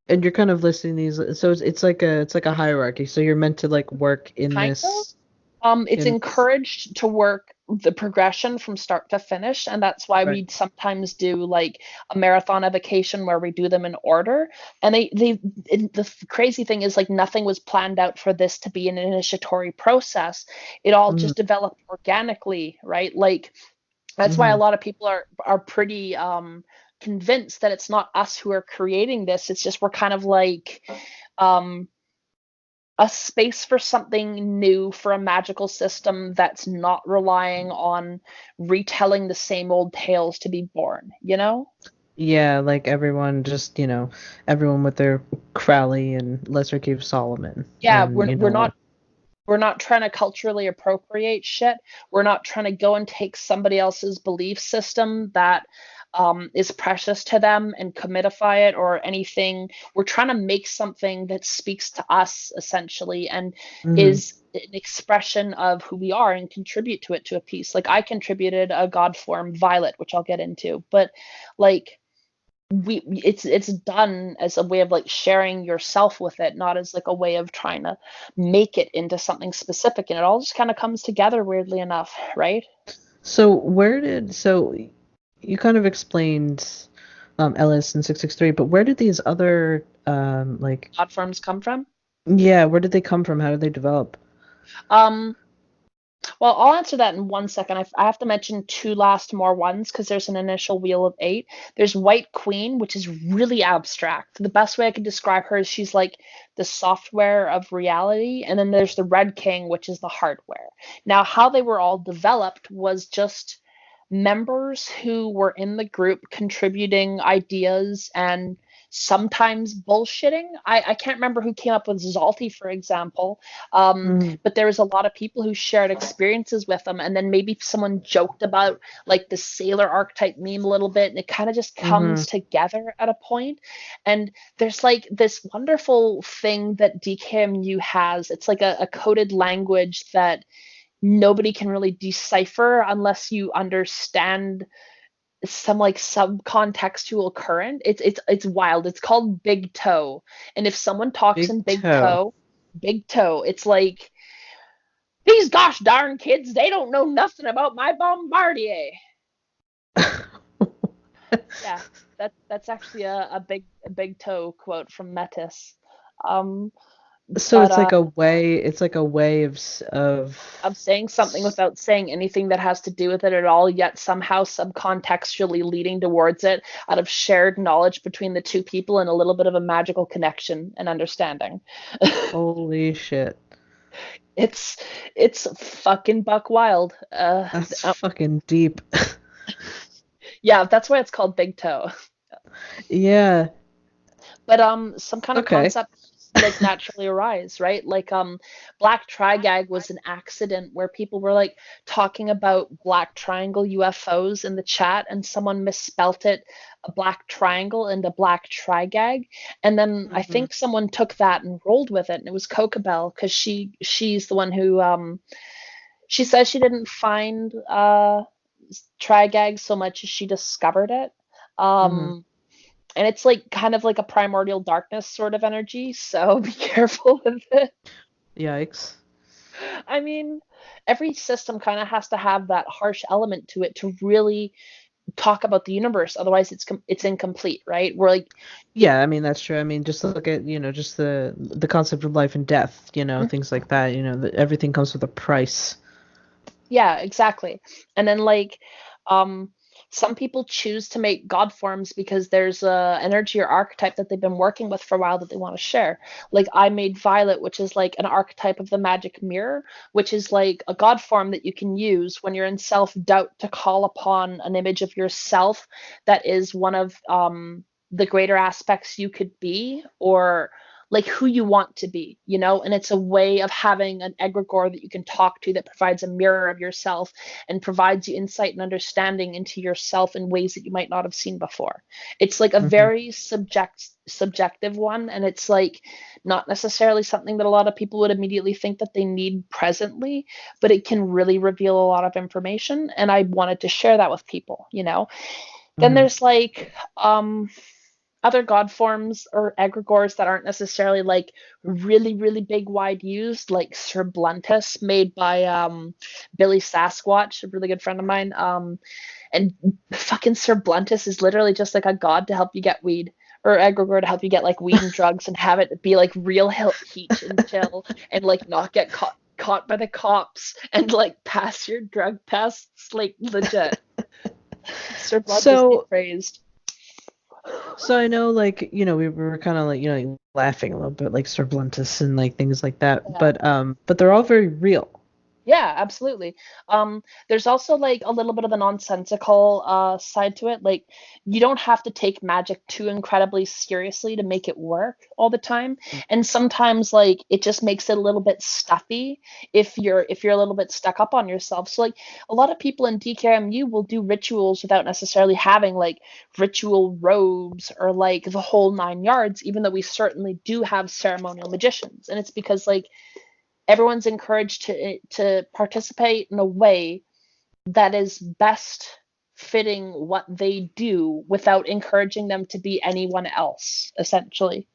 and you're kind of listing these, so it's like a hierarchy. So you're meant to like work in Kind of. this It's in encouraged to work the progression from start to finish, and that's why right. we sometimes do like a marathon evocation where we do them in order. And the crazy thing is, like, nothing was planned out for this to be an initiatory process. It all just developed organically, right? Like that's why a lot of people are pretty convinced that it's not us who are creating this. It's just we're kind of like um a space for something new, for a magical system that's not relying on retelling the same old tales to be born, Yeah, like everyone just, everyone with their Crowley and Lesser Keith Solomon Yeah, and we're not trying to culturally appropriate shit. We're not trying to go and take somebody else's belief system that is precious to them and commodify it or anything. We're trying to make something that speaks to us, essentially, and is an expression of who we are and contribute to it to a piece. Like I contributed a god form, Violet, which I'll get into, but like it's done as a way of like sharing yourself with it, not as like a way of trying to make it into something specific, and it all just kind of comes together weirdly enough, right? So you kind of explained Ellis and 663, but where did these other like God forms come from. yeah, where did they come from? How did they develop? um Well, I'll answer that in 1 second. I have to mention two last more ones because there's an initial wheel of 8. There's White Queen, which is really abstract. The best way I could describe her is she's like the software of reality. And then there's the Red King, which is the hardware. Now, how they were all developed was just members who were in the group contributing ideas and sometimes bullshitting. I can't remember who came up with Zalti, for example, but there was a lot of people who shared experiences with them, and then maybe someone joked about like the sailor archetype meme a little bit, and it kind of just comes together at a point. And there's like this wonderful thing that DKMU has. It's like a coded language that nobody can really decipher unless you understand some like subcontextual current. It's wild. It's called Big Toe. And if someone talks in Big Toe, it's like, these gosh darn kids, they don't know nothing about my Bombardier. Yeah, that's actually a Big Toe quote from Metis. So it's like a way of saying something without saying anything that has to do with it at all, yet somehow subcontextually leading towards it out of shared knowledge between the two people and a little bit of a magical connection and understanding. Holy shit. It's fucking buck wild. That's fucking deep. Yeah, that's why it's called Big Toe. Yeah. But some kind of concept like naturally arise, right? Like Black Trigag was an accident where people were like talking about black triangle UFOs in the chat, and someone misspelt it, a black triangle, into Black Trigag, and then I think someone took that and rolled with it, and it was Cocabelle, because she's the one who she says she didn't find Trigag so much as she discovered it. And it's like kind of like a primordial darkness sort of energy, so be careful with it. Yikes. I mean, every system kind of has to have that harsh element to it to really talk about the universe. Otherwise, it's incomplete, right? We're like, yeah, I mean that's true. I mean, just look at just the concept of life and death, things like that. Everything comes with a price. Yeah, exactly. And then like, some people choose to make God forms because there's a energy or archetype that they've been working with for a while that they want to share. Like I made Violet, which is like an archetype of the magic mirror, which is like a God form that you can use when you're in self-doubt to call upon an image of yourself that is one of the greater aspects you could be, or like who you want to be, and it's a way of having an egregore that you can talk to that provides a mirror of yourself and provides you insight and understanding into yourself in ways that you might not have seen before. It's like a very subjective one, and it's like not necessarily something that a lot of people would immediately think that they need presently, but it can really reveal a lot of information, and I wanted to share that with people. Then there's like other God forms or egregores that aren't necessarily like really, really big, wide used, like Sir Bluntus, made by Billy Sasquatch, a really good friend of mine. And fucking Sir Bluntus is literally just like a god to help you get weed, or egregore to help you get like weed and drugs and have it be like real heat and chill and like not get caught by the cops and like pass your drug tests, like legit. Sir Bluntus be praised. So I know, like, we were kind of like, laughing a little bit, like Sir Bluntus and like things like that, but they're all very real. Yeah, absolutely. There's also like a little bit of a nonsensical side to it. Like you don't have to take magic too incredibly seriously to make it work all the time. And sometimes like it just makes it a little bit stuffy if you're a little bit stuck up on yourself. So like a lot of people in DKMU will do rituals without necessarily having like ritual robes or like the whole 9 yards, even though we certainly do have ceremonial magicians. And it's because like everyone's encouraged to participate in a way that is best fitting what they do without encouraging them to be anyone else, essentially.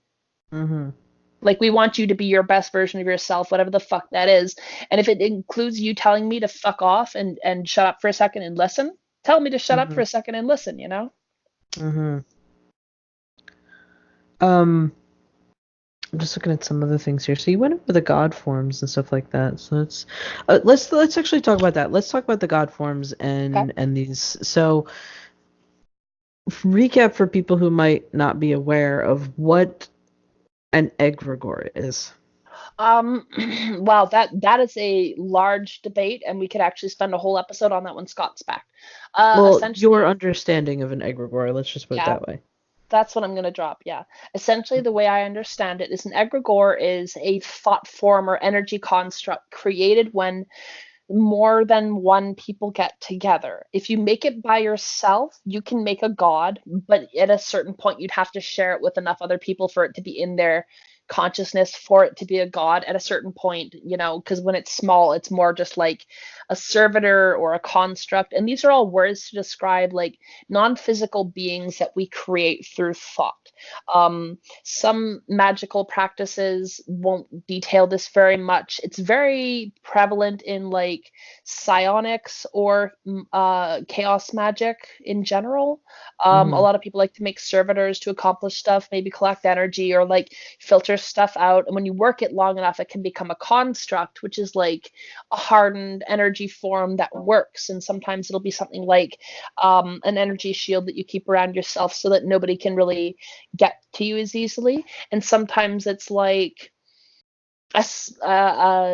Like we want you to be your best version of yourself, whatever the fuck that is. And if it includes you telling me to fuck off and shut up for a second and listen, tell me to shut up for a second and listen, I'm just looking at some other things here. So you went over the God forms and stuff like that. So let's actually talk about that. Let's talk about the God forms and these. So recap for people who might not be aware of what an egregore is. Wow, that is a large debate, and we could actually spend a whole episode on that when Scott's back. Well, your understanding of an egregore, let's just put it that way. That's what I'm going to drop. Yeah. Essentially, the way I understand it is an egregore is a thought form or energy construct created when more than one people get together. If you make it by yourself, you can make a god, but at a certain point, you'd have to share it with enough other people for it to be in their consciousness for it to be a god at a certain point, because when it's small, it's more just like a servitor or a construct. And these are all words to describe like non-physical beings that we create through thought. Some magical practices won't detail this very much. It's very prevalent in like psionics or chaos magic in general. A lot of people like to make servitors to accomplish stuff, maybe collect energy or like filter stuff out. And when you work it long enough, it can become a construct, which is like a hardened energy form that works. And sometimes it'll be something like an energy shield that you keep around yourself so that nobody can really get to you as easily. And sometimes it's like a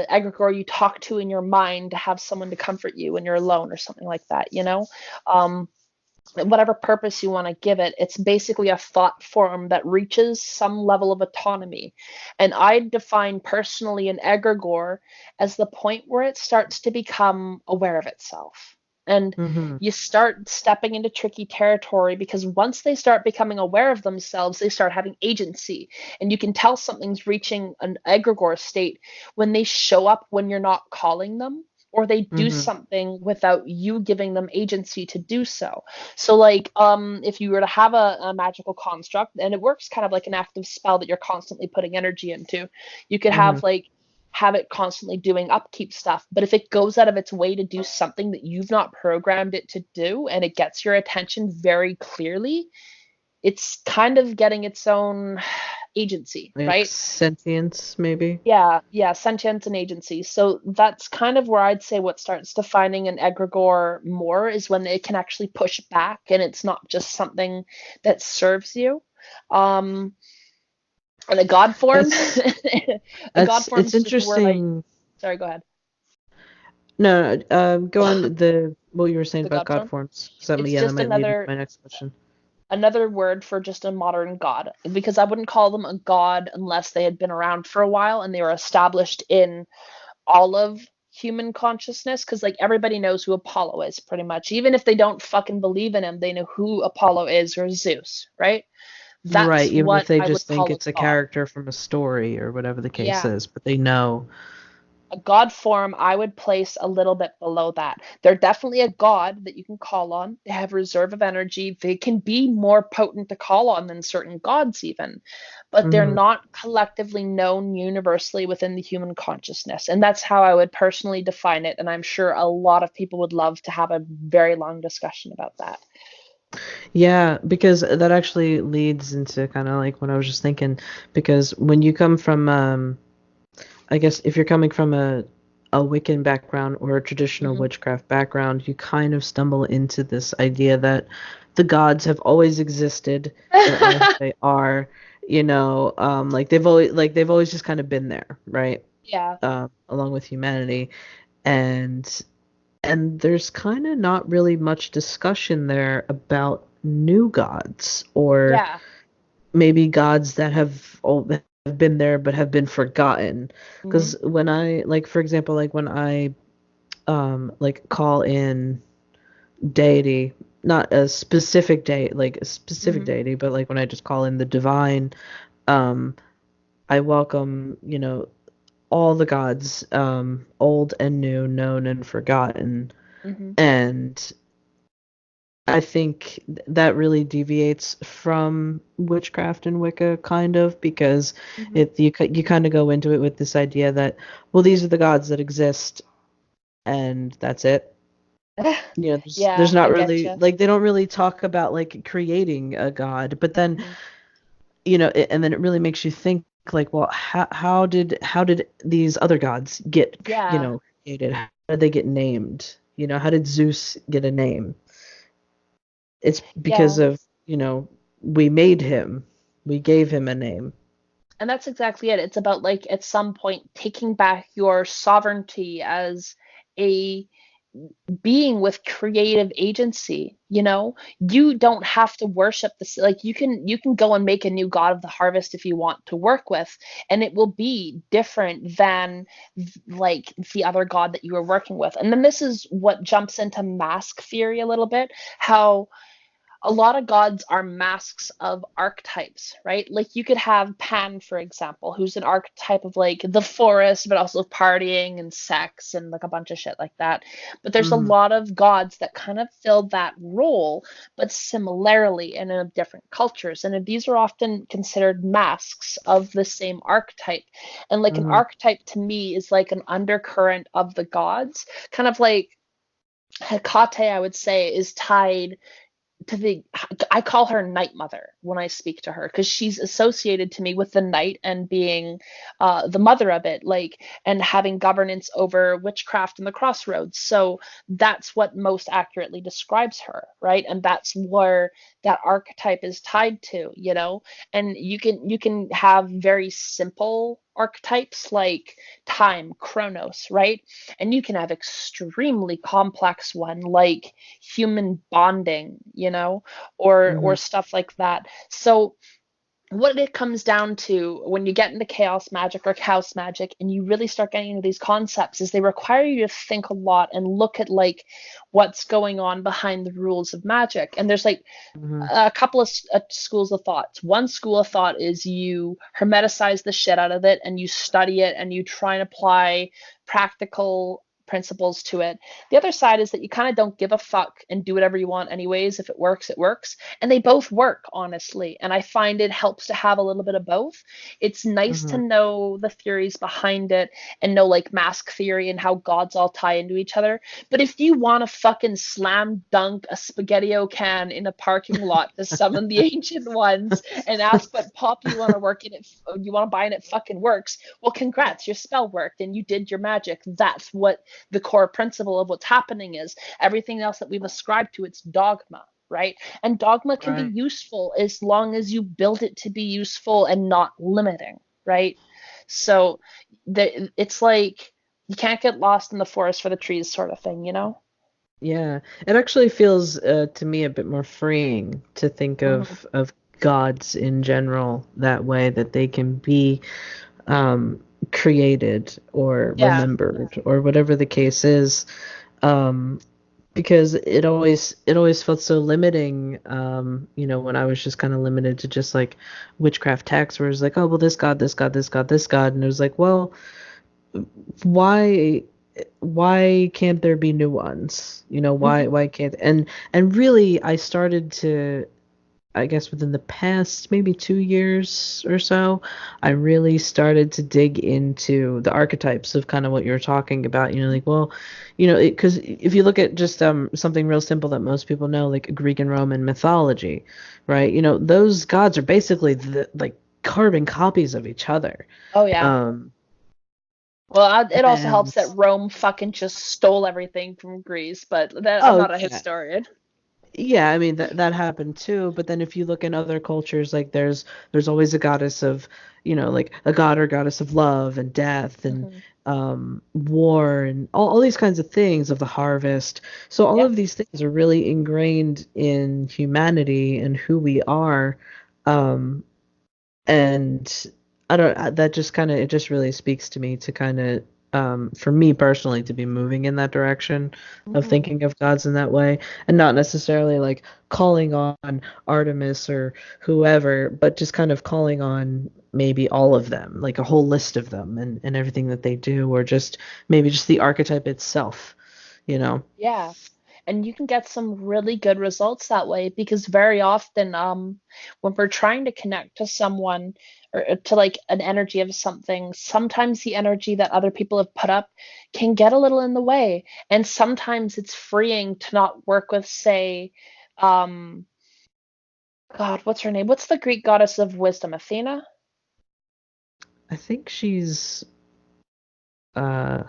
egregore you talk to in your mind to have someone to comfort you when you're alone or something like that. Whatever purpose you want to give it, it's basically a thought form that reaches some level of autonomy. And I define personally an egregore as the point where it starts to become aware of itself. And you start stepping into tricky territory because once they start becoming aware of themselves, they start having agency. And you can tell something's reaching an egregore state when they show up when you're not calling them, or they do something without you giving them agency to do so. So like if you were to have a magical construct, and it works kind of like an active spell that you're constantly putting energy into, you could have it constantly doing upkeep stuff. But if it goes out of its way to do something that you've not programmed it to do, and it gets your attention very clearly, it's kind of getting its own agency, like right? Sentience, maybe. Yeah, sentience and agency. So that's kind of where I'd say what starts defining an egregore more is when it can actually push back and it's not just something that serves you. And a god form, It's interesting. Sorry, go ahead. No, go on what you were saying about God forms. It's that just might lead into my next question. Another word for just a modern god, because I wouldn't call them a god unless they had been around for a while and they were established in all of human consciousness, because like everybody knows who Apollo is pretty much. Even if they don't fucking believe in him, they know who Apollo is, or Zeus, right? Right, That's even if what they I just would think call it's a a god. character from a story or whatever the case Yeah. is, but they know. A god form I would place a little bit below that. They're definitely a god that you can call on. They have reserve of energy. They can be more potent to call on than certain gods even, but they're not collectively known universally within the human consciousness. And that's how I would personally define it. And I'm sure a lot of people would love to have a very long discussion about that. Yeah, because that actually leads into kind of like what I was just thinking, because when you come from I guess if you're coming from a Wiccan background or a traditional witchcraft background, you kind of stumble into this idea that the gods have always existed and they are, like they've always just kind of been there, right? Yeah. Along with humanity, and there's kind of not really much discussion there about new gods or maybe gods that have been there but have been forgotten. Because when I, like, for example, like when I like call in deity, not a specific deity, but like when I just call in the divine, I welcome, all the gods, old and new, known and forgotten. And I think that really deviates from witchcraft and Wicca, kind of, because you kind of go into it with this idea that, well, these are the gods that exist, and that's it. There's not really, like, they don't really talk about like creating a god, but then, and then it really makes you think, like, well, how did these other gods get, created? How did they get named? How did Zeus get a name? It's because of, we made him. We gave him a name. And that's exactly it. It's about, like, at some point taking back your sovereignty as a being with creative agency. You don't have to worship this. Like, you can go and make a new god of the harvest if you want to work with, and it will be different than like the other god that you were working with. And then this is what jumps into mask theory a little bit, how a lot of gods are masks of archetypes, right? Like, you could have Pan, for example, who's an archetype of like the forest, but also partying and sex and like a bunch of shit like that. But there's a Mm-hmm. lot of gods that kind of fill that role, but similarly and in different cultures. And these are often considered masks of the same archetype. And like an Mm-hmm. archetype to me is like an undercurrent of the gods, kind of like Hecate, I would say, is tied to the I call her Night Mother when I speak to her, because she's associated to me with the night and being the mother of it, like, and having governance over witchcraft and the crossroads. So that's what most accurately describes her, right? And that's where that archetype is tied to. And you can have very simple archetypes like time, Chronos, right? And you can have extremely complex one like human bonding, or Mm-hmm. stuff like that. So what it comes down to when you get into chaos magic or chaos magic and you really start getting into these concepts is they require you to think a lot and look at like what's going on behind the rules of magic. And there's like Mm-hmm. a couple of schools of thoughts. One school of thought is you hermeticize the shit out of it and you study it and you try and apply practical principles to it. The other side is that you kind of don't give a fuck and do whatever you want anyways. If it works, it works. And they both work, honestly. And I find it helps to have a little bit of both. It's nice to Mm-hmm. know the theories behind it and know like mask theory and how gods all tie into each other. But if you want to fucking slam dunk a spaghetti-o can in a parking lot to summon the ancient ones and ask what pop you want to work in it, you want to buy and it fucking works, well, congrats, your spell worked and you did your magic. That's what the core principle of what's happening is. Everything else that we've ascribed to, it's dogma, right? And dogma can be Right. useful as long as you build it to be useful and not limiting, right? So it's like you can't get lost in the forest for the trees, sort of thing. Yeah, it actually feels to me a bit more freeing to think Mm-hmm. of gods in general that way, that they can be created or Yeah. remembered or whatever the case is. Um, because it always felt so limiting, when I was just kind of limited to just like witchcraft texts where it's like, oh well, this god, this god, this god, this god, and it was like, well, why why can't there be new ones? Why Mm-hmm. why can't, and really I started to, I guess within the past maybe 2 years or so, I really started to dig into the archetypes of kind of what you were talking about. Like, well, because if you look at just something real simple that most people know, like Greek and Roman mythology, right? Those gods are basically like carbon copies of each other. Oh yeah. Um, Well, it also helps and that Rome fucking just stole everything from Greece, but I'm oh not a yeah, historian. yeah, I mean that happened too, but then if you look in other cultures, like there's always a goddess of, like a god or goddess of love and death and Hmm. war and all these kinds of things, of the harvest. So all Yep. of these things are really ingrained in humanity and who we are. Um, and I don't that just kind of, it just really speaks to me to kind of, for me personally, to be moving in that direction of Hmm. thinking of gods in that way, and not necessarily like calling on Artemis or whoever, but just kind of calling on maybe all of them, like a whole list of them, and everything that they do, or just maybe just the archetype itself, you know. Yeah. And you can get some really good results that way, because very often when we're trying to connect to someone or to like an energy of something, sometimes the energy that other people have put up can get a little in the way. And sometimes it's freeing to not work with, say, um God, what's her name? What's the Greek goddess of wisdom? Athena? I think she's, uh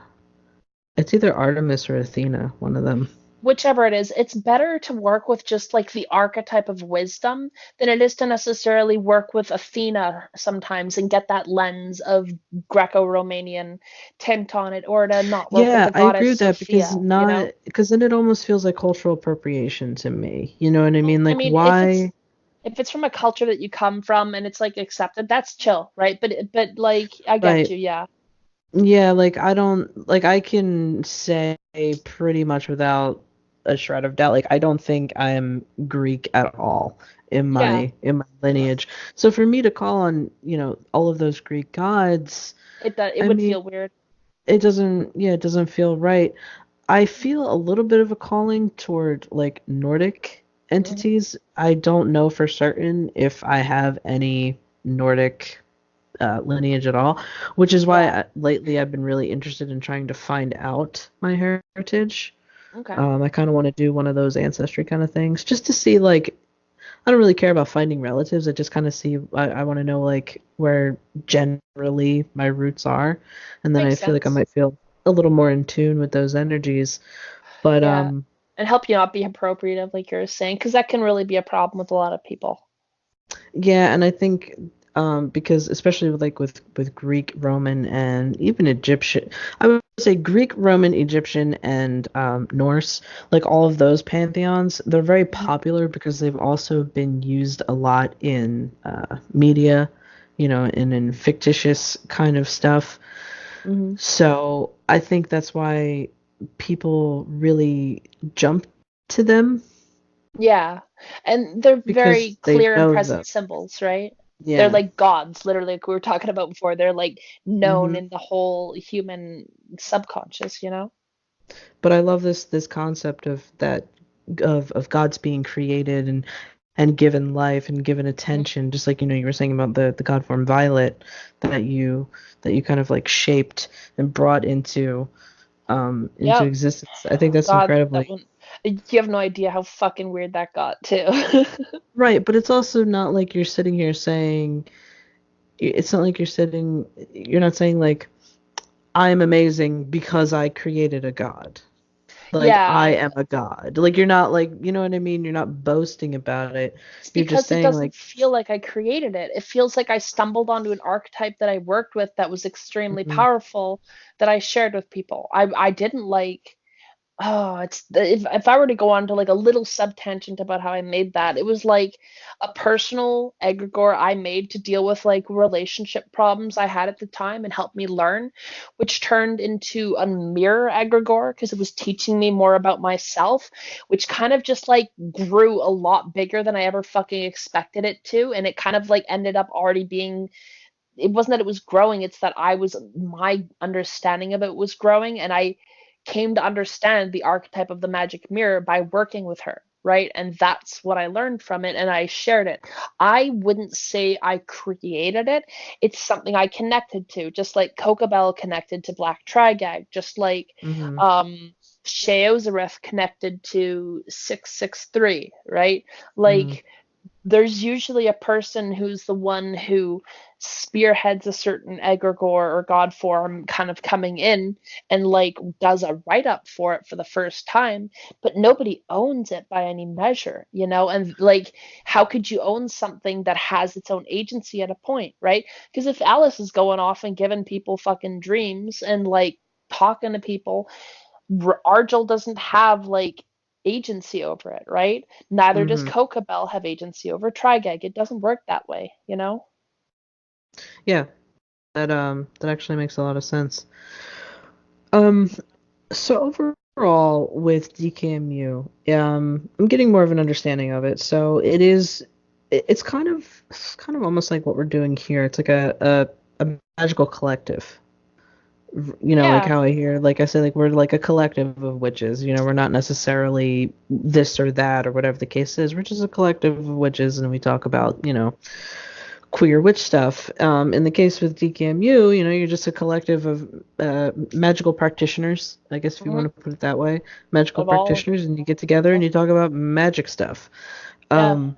it's either Artemis or Athena, one of them. whichever it is, it's better to work with just like the archetype of wisdom than it is to necessarily work with Athena sometimes and get that lens of Greco-Romanian tint on it, or to not work with Yeah, the I agree goddess with that Sophia, you know? because then it almost feels like cultural appropriation to me. You know what I mean? I Like mean, why? if it's from a culture that you come from and it's like accepted, that's chill, right? But like I get Right. you, yeah. Yeah, like I don't like I can say pretty much without a shred of doubt, like I don't think I'm Greek at all Yeah. in my lineage. So for me to call on, all of those Greek gods, It I would mean, feel weird. it doesn't feel right. I feel a little bit of a calling toward like Nordic Mhm. entities. I don't know for certain if I have any Nordic lineage at all, which is why Yeah. lately I've been really interested in trying to find out my heritage. Okay. I kind of want to do one of those ancestry kind of things just to see, like, I don't really care about finding relatives. I just kind of see, I want to know, like, where generally my roots are. And then I Makes feel like I sense. might feel a little more in tune with those energies. But, Yeah. And help you not be appropriative, like you're saying, because that can really be a problem with a lot of people. yeah, and I think because especially with Greek, Roman, and even Egyptian, I would say Greek, Roman, Egyptian, and Norse, like all of those pantheons, they're very Hmm. popular because they've also been used a lot in media, and in fictitious kind of stuff. Hmm. So I think that's why people really jump to them Yeah. And they're because very they clear and know them. present symbols, right? They're Yeah. like gods, literally, like we were talking about before. They're like known Hmm. in the whole human subconscious, you know? But I love this concept of that of gods being created and given life and given Mhm. attention, just like you were saying about the god form Violet that you kind of like shaped and brought into Yep. existence. I think that's God, that incredibly one. You have no idea how fucking weird that got, too. right, but it's also not like you're sitting here saying it's not like you're not saying like I'm amazing because I created a god. Like Yeah, I am a god. Like you're not like, you know what I mean? You're not boasting about it. it's You're just because it saying doesn't like, feel like I created it. It feels like I stumbled onto an archetype that I worked with that was extremely mhm, powerful that I shared with people. I didn't like. Oh, if I were to go on to like a little sub-tangent about how I made that, it was like a personal egregore I made to deal with like relationship problems I had at the time and help me learn, which turned into a mirror egregore because it was teaching me more about myself, which kind of just like grew a lot bigger than I ever fucking expected it to, and it kind of like ended up already being, it wasn't that it was growing, it's that my understanding of it was growing, and I came to understand the archetype of the magic mirror by working with her, right? And that's what I learned from it, and I shared it. I wouldn't say I created it. It's something I connected to, just like Kokabel connected to Black Trigag, just like mhm, um Sheozareth connected to 663, right? mhm, Like there's usually a person who's the one who spearheads a certain egregore or god form kind of coming in and like does a write up for it for the first time, but nobody owns it by any measure, you know? And like, how could you own something that has its own agency at a point, right? Because if Alice is going off and giving people fucking dreams and like talking to people, Argel doesn't have like agency over it, right? Neither does mhm. Kokabel have agency over Trigeg. It doesn't work that way, you know? Yeah, that actually makes a lot of sense. Um, so overall with DKMU, I'm getting more of an understanding of it. So it's kind of almost like what we're doing here. It's like a magical collective. Like Yeah. how I hear, like I say, like we're like a collective of witches. We're not necessarily this or that or whatever the case is. We're just a collective of witches, and we talk about, queer witch stuff. In the case with DKMU, you're just a collective of magical practitioners, I guess if you Hmm. want to put it that way, magical Of all. practitioners, and you get together and Yeah. you talk about magic stuff. Yeah. Um,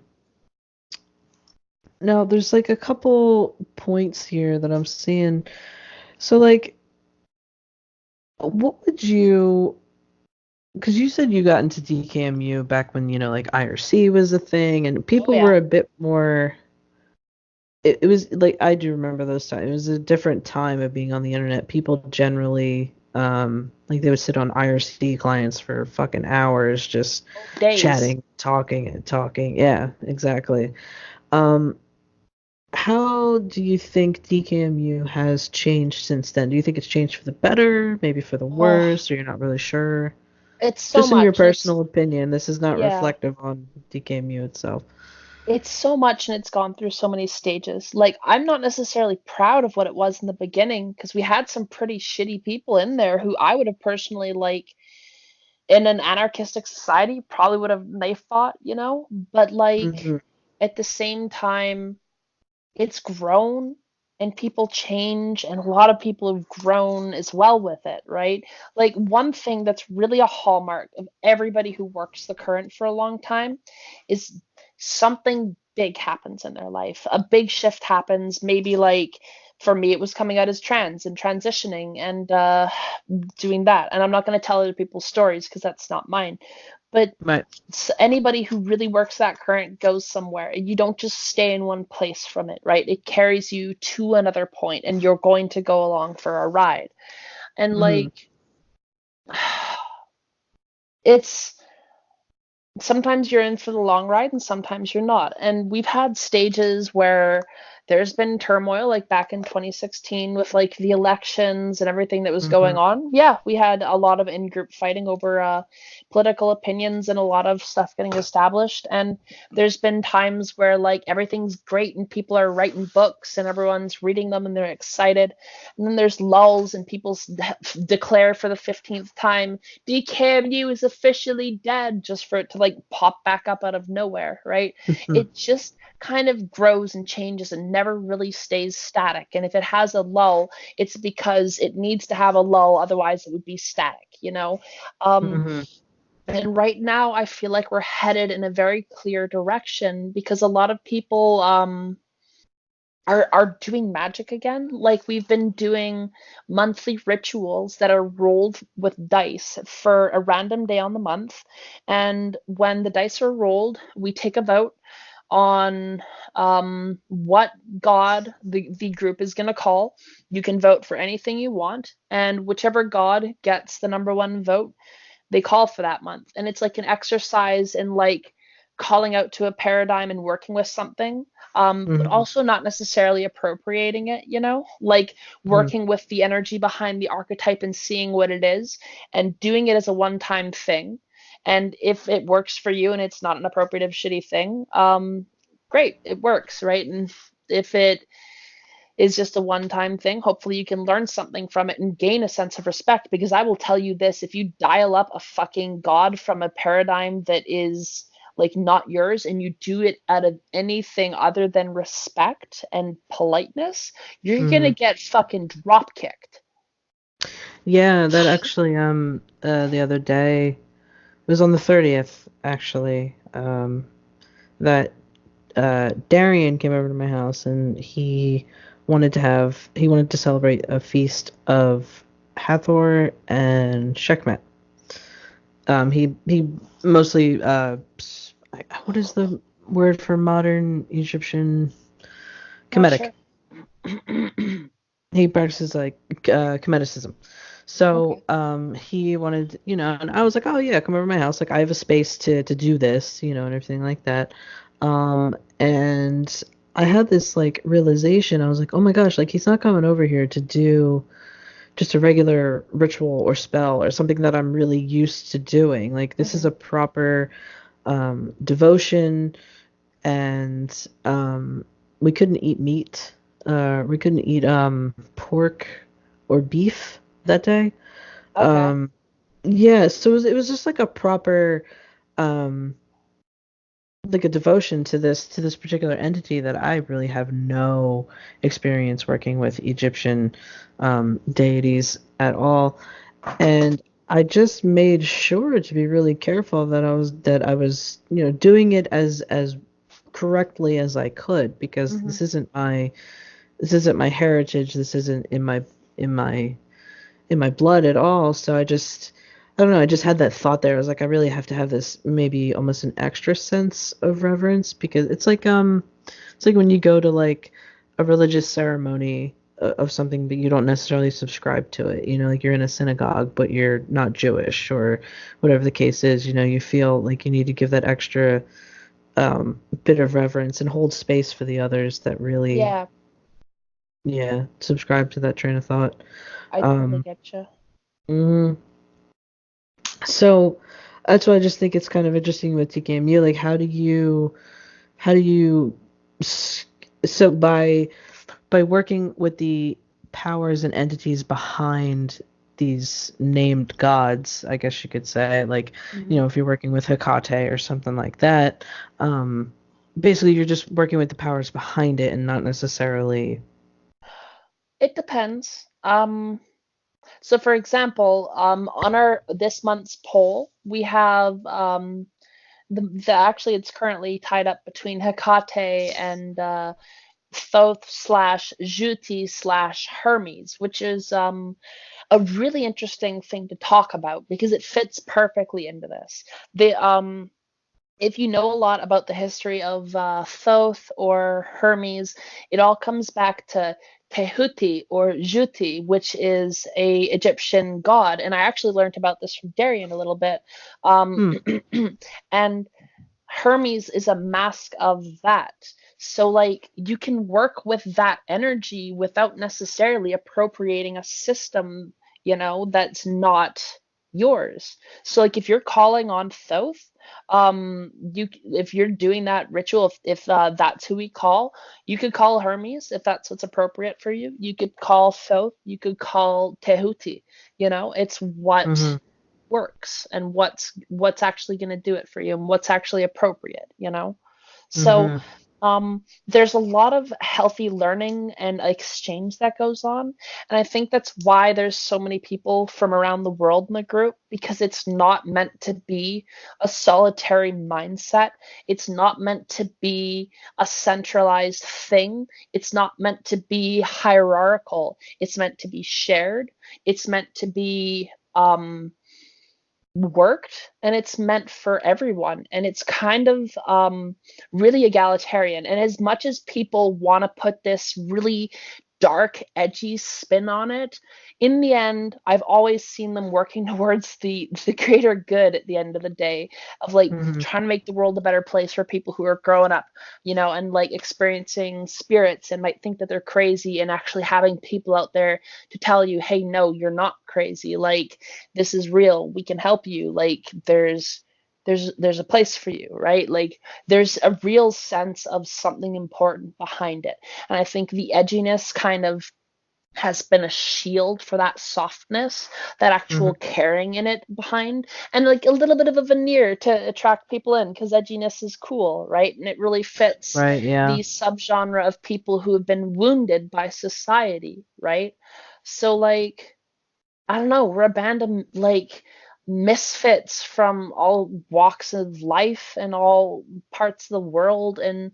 Now, there's like a couple points here that I'm seeing. So, like, what would you because you said you got into DKMU back when, like IRC was a thing and Oh people yeah. were a bit more. It was like I do remember those times. It was a different time of being on the internet. People generally, like they would sit on IRC clients for fucking hours just Oh, days. chatting, talking and talking. Yeah, exactly. Um, how do you think DKMU has changed since then? Do you think it's changed for the better, maybe for the Oh, worse, or you're not really sure? it's so Just in your much and it's personal opinion, this is not yeah. reflective on DKMU itself. It's so much and it's gone through so many stages. Like, I'm not necessarily proud of what it was in the beginning because we had some pretty shitty people in there who I would have personally, like, in an anarchistic society, probably would have knife fought, you know? But, like, Hmm. at the same time, it's grown and people change, and a lot of people have grown as well with it, right? Like, one thing that's really a hallmark of everybody who works the current for a long time is something big happens in their life. A big shift happens, maybe like for me, it was coming out as trans and transitioning and doing that. And I'm not going to tell other people's stories because that's not mine. But Right. anybody who really works that current goes somewhere. You don't just stay in one place from it, right? It carries you to another point, and you're going to go along for a ride. And Hmm. like, it's sometimes you're in for the long ride and sometimes you're not. And we've had stages where there's been turmoil, like back in 2016 with like the elections and everything that was Hmm. going on. Yeah, we had a lot of in-group fighting over political opinions and a lot of stuff getting established. And there's been times where like everything's great and people are writing books and everyone's reading them and they're excited. And then there's lulls and people declare for the 15th time DKMU is officially dead just for it to like pop back up out of nowhere, right? It just kind of grows and changes and never really stays static. And if it has a lull, it's because it needs to have a lull, otherwise it would be static, you know? Um, Hmm. and right now, I feel like we're headed in a very clear direction because a lot of people are doing magic again. Like we've been doing monthly rituals that are rolled with dice for a random day on the month. And when the dice are rolled, we take a vote on what god the group is going to call. You can vote for anything you want, and whichever god gets the number one vote, they call for that month. And it's like an exercise in like calling out to a paradigm and working with something, but Hmm. also not necessarily appropriating it, you know, like Hmm. working with the energy behind the archetype and seeing what it is and doing it as a one time thing. And if it works for you and it's not an appropriative, shitty thing, great, it works, right? And if it is just a one time thing. Hopefully, you can learn something from it and gain a sense of respect. Because I will tell you this, if you dial up a fucking god from a paradigm that is like not yours and you do it out of anything other than respect and politeness, you're gonna Hmm. get fucking drop kicked. Yeah, that actually the other day it was on the 30th actually that Darian came over to my house and he wanted to celebrate a feast of Hathor and Sekhmet. He mostly what is the word for modern Egyptian Not Kemetic. sure. He practices like Kemeticism. Okay. So he wanted, and I was like, oh yeah, come over to my house. Like I have a space to do this, and everything like that. And I had this like realization. I was like, oh my gosh, like he's not coming over here to do just a regular ritual or spell or something that I'm really used to doing. Like this is Hmm. a proper devotion, and we couldn't eat meat. We couldn't eat pork or beef that day. Okay. Um, yeah, so it was just like a proper um like a devotion to this particular entity that I really have no experience working with Egyptian deities at all. And I just made sure to be really careful that I was doing it as correctly as I could, because Hmm. this isn't my heritage. This isn't in my blood at all. So I just I don't know, I just had that thought there. I was like, I really have to have this maybe almost an extra sense of reverence because it's like when you go to like a religious ceremony of something, but you don't necessarily subscribe to it. You know, like you're in a synagogue, but you're not Jewish or whatever the case is. You know, you feel like you need to give that extra bit of reverence and hold space for the others that really, Yeah, yeah, subscribe to that train of thought. I totally Um, get you. mm, so that's why I just think it's kind of interesting with DKMU. Like, how do you, so by working with the powers and entities behind these named gods, I guess you could say, like, you Hmm. know, if you're working with Hecate or something like that, basically you're just working with the powers behind it and not necessarily. It depends. So for example, on our this month's poll, we have the actually it's currently tied up between Hecate and Thoth slash Juti slash Hermes, which is a really interesting thing to talk about because it fits perfectly into this. The If you know a lot about the history of Thoth or Hermes, it all comes back to Tehuti or Juti, which is a Egyptian god. And I actually learned about this from Darian a little bit. Um, Hmm. and Hermes is a mask of that. So, like, you can work with that energy without necessarily appropriating a system, that's not yours. So, like, if you're calling on Thoth, if you're doing that ritual, if that's who we call, you could call Hermes if that's what's appropriate for you. You could call Thoth, you could call Tehuti. It's what Mm-hmm. works and what's actually going to do it for you and what's actually appropriate. So Mm-hmm. there's a lot of healthy learning and exchange that goes on, and I think that's why there's so many people from around the world in the group, because it's not meant to be a solitary mindset. It's not meant to be a centralized thing. It's not meant to be hierarchical. It's meant to be shared. It's meant to be worked, and it's meant for everyone, and it's kind of really egalitarian. And as much as people want to put this really dark edgy spin on it, in the end I've always seen them working towards the greater good at the end of the day, of like Mm-hmm. trying to make the world a better place for people who are growing up, and like experiencing spirits and might think that they're crazy, and actually having people out there to tell you, hey, no, you're not crazy, like this is real, we can help you, like there's a place for you, right? Like there's a real sense of something important behind it. And I think the edginess kind of has been a shield for that softness, that Mm-hmm. actual caring in it behind, and like a little bit of a veneer to attract people in, because edginess is cool, right? And it really fits Right, yeah. the subgenre of people who have been wounded by society, right? So like, I don't know, we're a band of like misfits from all walks of life and all parts of the world. And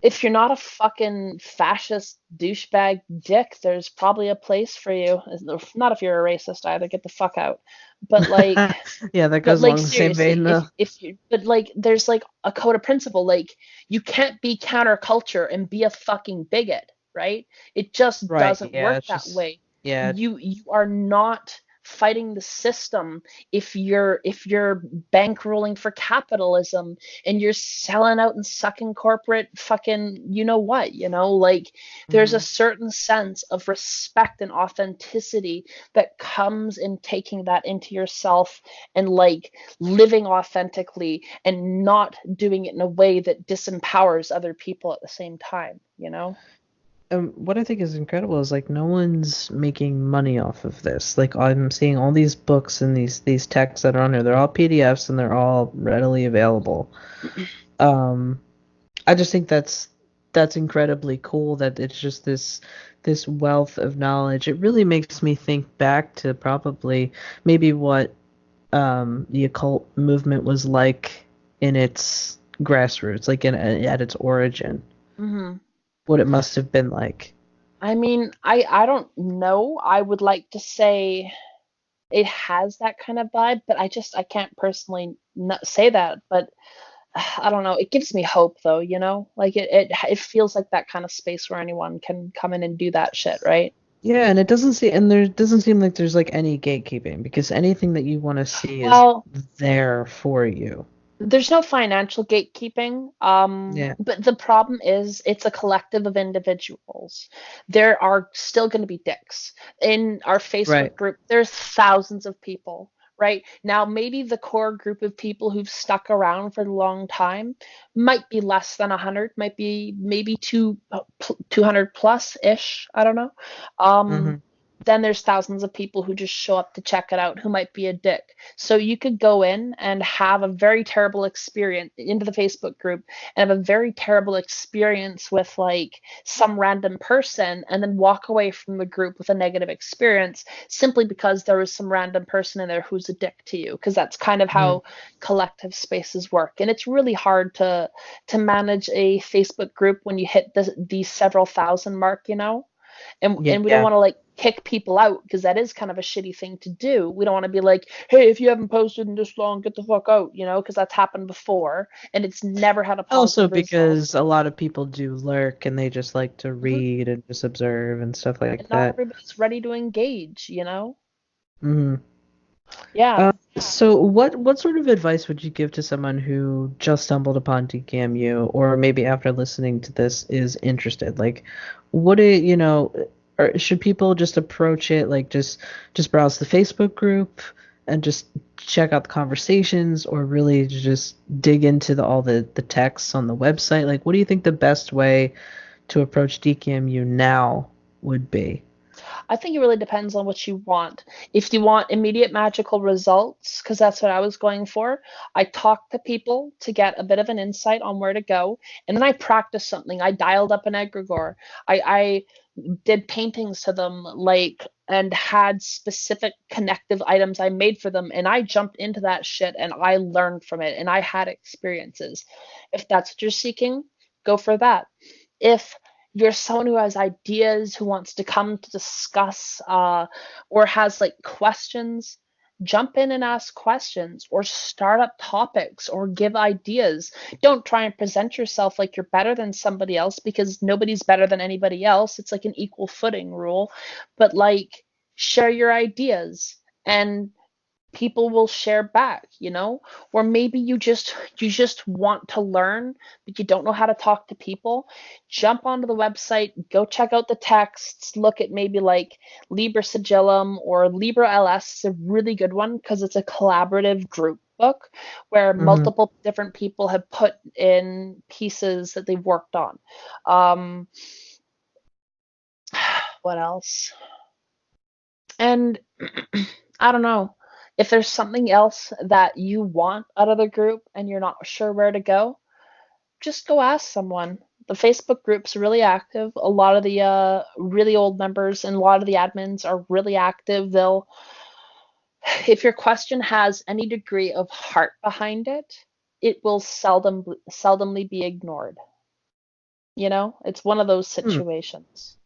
if you're not a fucking fascist douchebag dick, there's probably a place for you. Not if you're a racist either, get the fuck out. But like, Yeah, that but goes like along the same seriously, vein if though. if you but like there's like a code of principle, like you can't be counterculture and be a fucking bigot, right? It just Right, doesn't yeah, work it's that just way. yeah. You are not fighting the system if you're bankrolling for capitalism and you're selling out and sucking corporate fucking like there's a Mm-hmm. certain sense of respect and authenticity that comes in taking that into yourself, and like living authentically and not doing it in a way that disempowers other people at the same time. What I think is incredible is like no one's making money off of this. Like I'm seeing all these books and these texts that are on there. They're all PDFs and they're all readily available. Um, I just think that's incredibly cool that it's just this wealth of knowledge. It really makes me think back to probably maybe what the occult movement was like in its grassroots, like at its origin. Hmm. What it must have been like. I mean, I don't know. I would like to say it has that kind of vibe, but I can't personally not say that, but I don't know. It gives me hope though, you know? Like it feels like that kind of space where anyone can come in and do that shit, right? Yeah, and it doesn't seem and there doesn't seem like there's like any gatekeeping because anything that you want to see is Well, there for you. there's no financial gatekeeping, Yeah. but the problem is it's a collective of individuals. There are still going to be dicks in our Right. Facebook group. There's thousands of people, right? Now maybe the core group of people who've stuck around for a long time might be less than 100, might be maybe 200 plus ish, I don't know. Mm-hmm. Then there's thousands of people who just show up to check it out who might be a dick. So you could go in and have a very terrible experience into the Facebook group and have a very terrible experience with like some random person and then walk away from the group with a negative experience simply because there was some random person in there who's a dick to you, because that's kind of Mm-hmm. how collective spaces work. And it's really hard to manage a Facebook group when you hit the several thousand mark, you know? And we don't Yeah. want to like kick people out because that is kind of a shitty thing to do. We don't want to be like, hey, if you haven't posted in this long, get the fuck out, you know, because that's happened before and it's never had a Also positive result. because a lot of people do lurk and they just like to Mhm. read and just observe and stuff like And not that. everybody's ready to engage, you know? Mm-hmm. Yeah. So what sort of advice would you give to someone who just stumbled upon DKMU or maybe after listening to this is interested? Like, what do you know, or should people just approach it like just browse the Facebook group and just check out the conversations or really just dig into all the texts on the website? Like, what do you think the best way to approach DKMU now would be? I think it really depends on what you want. If you want immediate magical results, because that's what I was going for, I talked to people to get a bit of an insight on where to go, and then I practiced something. I dialed up an egregore. I did paintings to them, like, and had specific connective items I made for them, and I jumped into that shit and I learned from it, and I had experiences. If that's what you're seeking, go for that. If you're someone who has ideas, who wants to come to discuss, or has like questions, jump in and ask questions, or start up topics, or give ideas. Don't try and present yourself like you're better than somebody else because nobody's better than anybody else. It's like an equal footing rule. But like, share your ideas and people will share back, you know? Or maybe you just want to learn but you don't know how to talk to people. Jump onto the website, go check out the texts, look at maybe like Libra Sigillum or Libra LS. Is a really good one because it's a collaborative group book where Mm-hmm. multiple different people have put in pieces that they've worked on. um what else? And I don't know. If there's something else that you want out of the group and you're not sure where to go, just go ask someone. The Facebook group's really active. A lot of the really old members and a lot of the admins are really active. They'll, if your question has any degree of heart behind it, it will seldomly be ignored. You know, it's one of those Hmm. situations.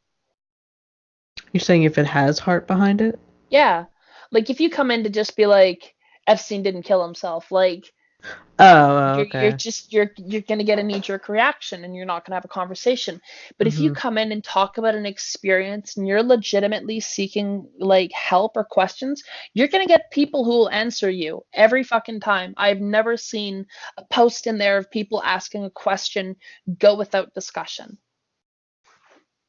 You're saying if it has heart behind it? Yeah, like if you come in to just be like Epstein didn't kill himself, like Oh, you're okay. just you're gonna get a knee jerk reaction and you're not gonna have a conversation. But if you Mm-hmm. come in and talk about an experience and you're legitimately seeking like help or questions, you're gonna get people who will answer you every fucking time. I've never seen a post in there of people asking a question go without discussion,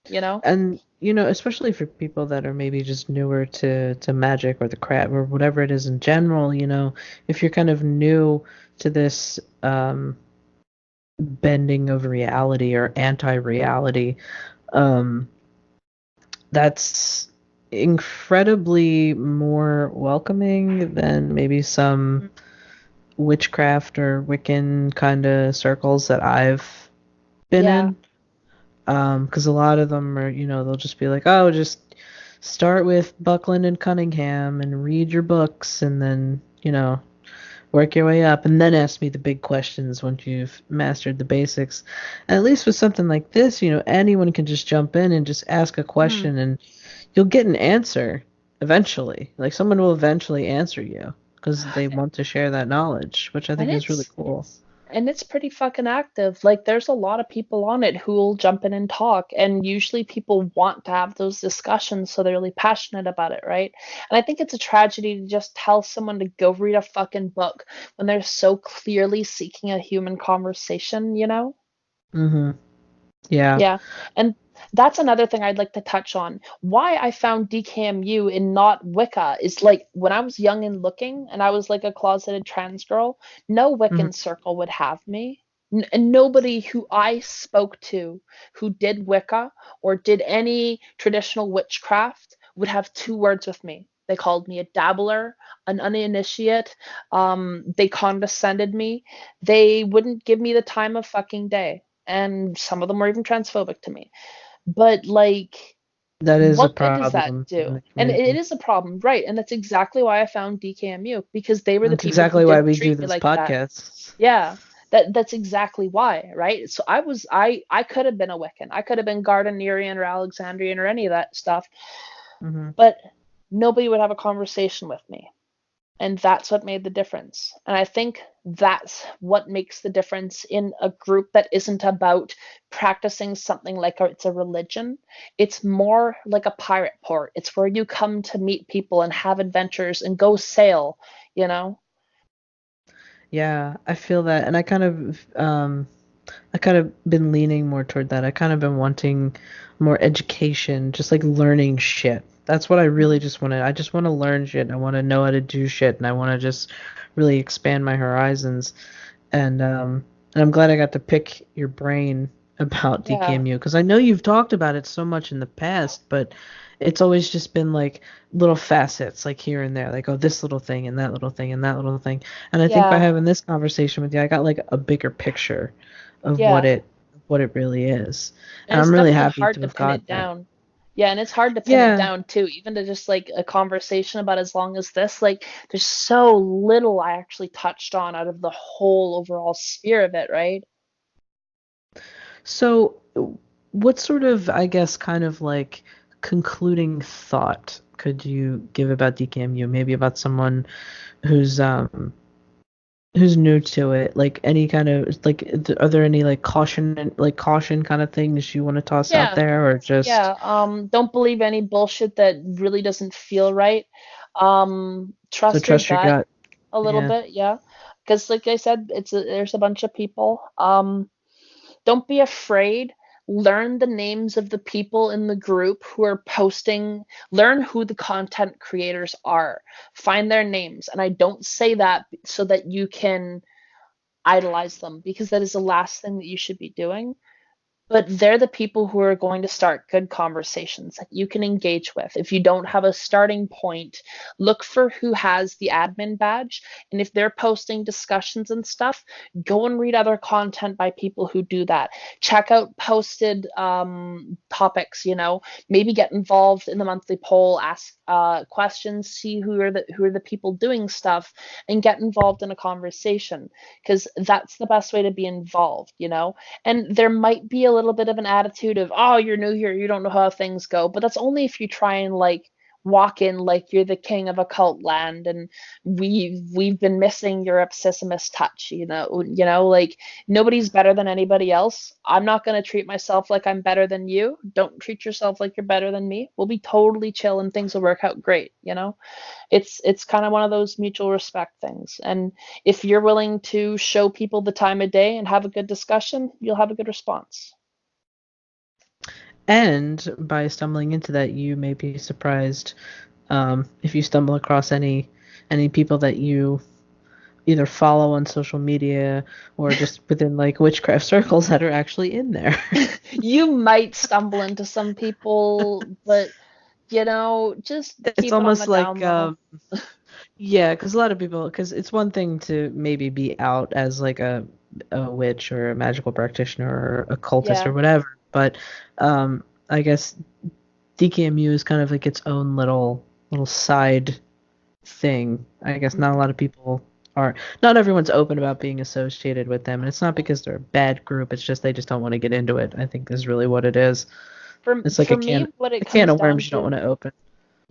you know? And especially for people that are maybe just newer to magic or the crap or whatever it is in general, if you're kind of new to this bending of reality or anti-reality, um, that's incredibly more welcoming than maybe some witchcraft or Wiccan kind of circles that I've been Yeah. in. Because a lot of them are, they'll just be like, oh, just start with Buckland and Cunningham and read your books and then, work your way up and then ask me the big questions once you've mastered the basics. And at least with something like this, anyone can just jump in and just ask a Mhm. question and you'll get an answer. eventually. Like someone will eventually answer you because they want to share that knowledge, which I And think is really it's cool. it's pretty fucking active. Like there's a lot of people on it who will jump in and talk, and usually people want to have those discussions, so they're really passionate about it, right? And I think it's a tragedy to just tell someone to go read a fucking book when they're so clearly seeking a human conversation, you know? Mhm. Yeah. Yeah. And that's another thing I'd like to touch on. Why I found DKMU and not Wicca is like when I was young and looking and I was like a closeted trans girl, no Mhm. Wiccan circle would have me. And nobody who I spoke to who did Wicca or did any traditional witchcraft would have two words with me. They called me a dabbler, an uninitiate. They condescended me. They wouldn't give me the time of fucking day, and some of them were even transphobic to me. But like, That is a what good does that problem in do? the And it community. is a problem, right? And that's exactly why I found DKMU, because they were the That's people who exactly why didn't we do treat me this like that. podcast. Yeah, that's exactly why, right? So I could have been a Wiccan, I could have been Gardnerian or Alexandrian or any of that stuff, Mhm. but nobody would have a conversation with me. And that's what made the difference. And I think that's what makes the difference in a group that isn't about practicing something like it's a religion. It's more like a pirate port. It's where you come to meet people and have adventures and go sail, you know? Yeah, I feel that, and I kind of been leaning more toward that. I kind of been wanting more education, just like learning shit. That's what I really just want to. I just want to learn shit. I want to know how to do shit, and I want to just really expand my horizons. And I'm glad I got to pick your brain about Yeah. DKMU because I know you've talked about it so much in the past, but it's always just been like little facets, like here and there, like oh this little thing and that little thing and that little thing. And I think by Yeah. having this conversation with you, I got like a bigger picture of Yeah. what it really is. And And it's I'm really definitely happy hard to to have pin got it that. down. Yeah, and it's hard to pin it Yeah. down too, even to just like a conversation about as long as this. Like, there's so little I actually touched on out of the whole overall sphere of it, right? So what sort of, I guess, kind of like concluding thought could you give about DKMU? Maybe about someone who's um who's new to it, like any kind of like are there any like caution kind of things you want to toss out Yeah, there or just yeah. Don't believe any bullshit that really doesn't feel right. so Trust your trust your gut gut? a little Yeah. bit, yeah. Because like I said, there's a bunch of people. Don't be afraid. Learn the names of the people in the group who are posting. Learn who the content creators are. Find their names. And I don't say that so that you can idolize them, because that is the last thing that you should be doing. But they're the people who are going to start good conversations that you can engage with. If you don't have a starting point, look for who has the admin badge. And if they're posting discussions and stuff, go and read other content by people who do that. Check out posted topics, maybe get involved in the monthly poll, ask questions, see who are the people doing stuff, and get involved in a conversation, because that's the best way to be involved. And there might be a little bit of an attitude of, oh, you're new here, you don't know how things go. But that's only if you try and like walk in like you're the king of occult land, and we've been missing Europe's Sisyphus touch, like nobody's better than anybody else. I'm not going to treat myself like I'm better than you. Don't treat yourself like you're better than me. We'll be totally chill and things will work out great. It's kind of one of those mutual respect things. And if you're willing to show people the time of day and have a good discussion, you'll have a good response. And by stumbling into that, you may be surprised if you stumble across any people that you either follow on social media or just within like witchcraft circles that are actually in there. You might stumble into some people, but just It's keep it on almost the down like low. yeah, because a lot of people, because it's one thing to maybe be out as like a witch or a magical practitioner or a cultist Yeah. or whatever, but I guess DKMU is kind of like its own little side thing. I guess not a lot of people are, not everyone's open about being associated with them, and it's not because they're a bad group. It's just they just don't want to get into it. I think is really what it is. For It's like for me, what a it can comes of down worms you don't to, want to open.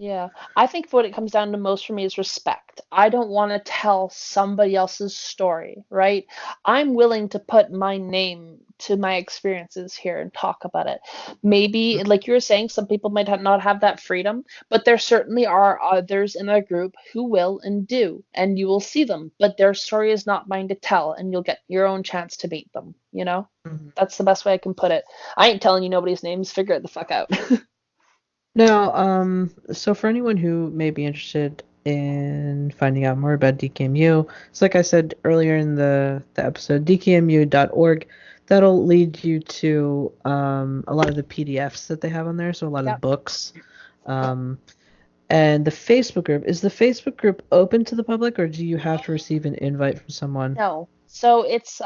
Yeah, I think what it comes down to most for me is respect. I don't want to tell somebody else's story, right? I'm willing to put my name to my experiences here and talk about it. Maybe, like you were saying, some people might not have that freedom, but there certainly are others in our group who will and do, and you will see them, but their story is not mine to tell, and you'll get your own chance to meet them, you know? Mhm. That's the best way I can put it. I ain't telling you nobody's names, figure it the fuck out. Now, so for anyone who may be interested in finding out more about DKMU, it's like I said earlier in the episode, dkmu.org, that'll lead you to a lot of the PDFs that they have on there, so a lot of the Yep. books. Um, and the Facebook group, is the Facebook group open to the public, or do you have to receive an invite from someone? No. So it's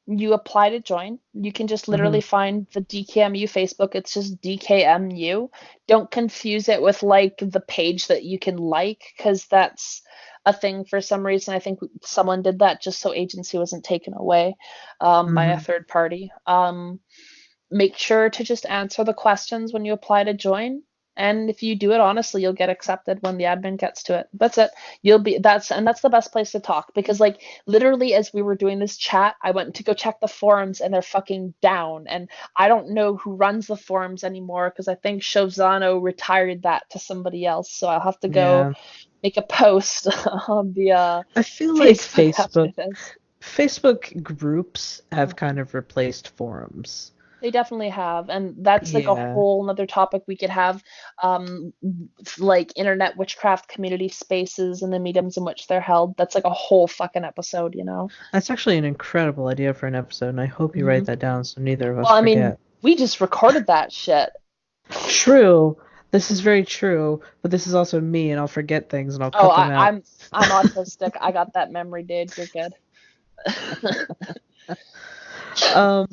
you apply to join. You can just Mm-hmm. literally find the DKMU Facebook. It's just DKMU. Don't confuse it with like the page that you can like, because that's a thing for some reason. I think someone did that just so agency wasn't taken away by a Mm-hmm. third party. Make sure to just answer the questions when you apply to join. And if you do it honestly, you'll get accepted when the admin gets to it. That's it. That's the best place to talk, because like literally as we were doing this chat, I went to go check the forums and they're fucking down. And I don't know who runs the forums anymore, because I think Shovzano retired that to somebody else. So I'll have to go Yeah. make a post on the I feel like Facebook after this. Facebook groups have kind of replaced forums. They definitely have, and that's like a Yeah. whole another topic we could have, um, like internet witchcraft community spaces and the mediums in which they're held. That's like a whole fucking episode, you know? That's actually an incredible idea for an episode, and I hope you Hmm. write that down so neither of us Well, I mean, forget. we just recorded that shit. True. This is very true, but this is also me, and I'll forget things and I'll Oh, cut them out. I'm autistic. I got that memory, dude. You're good. Um,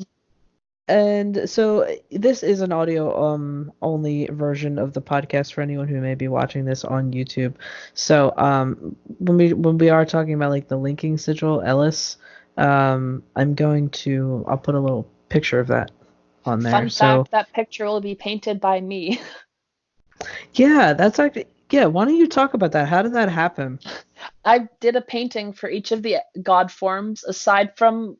and so this is an audio only version of the podcast for anyone who may be watching this on YouTube. So when we are talking about like the linking sigil Ellis, I'll put a little picture of that on there. Fun So fact, that picture will be painted by me. yeah, that's actually yeah, why don't you talk about that? How did that happen? I did a painting for each of the god forms aside from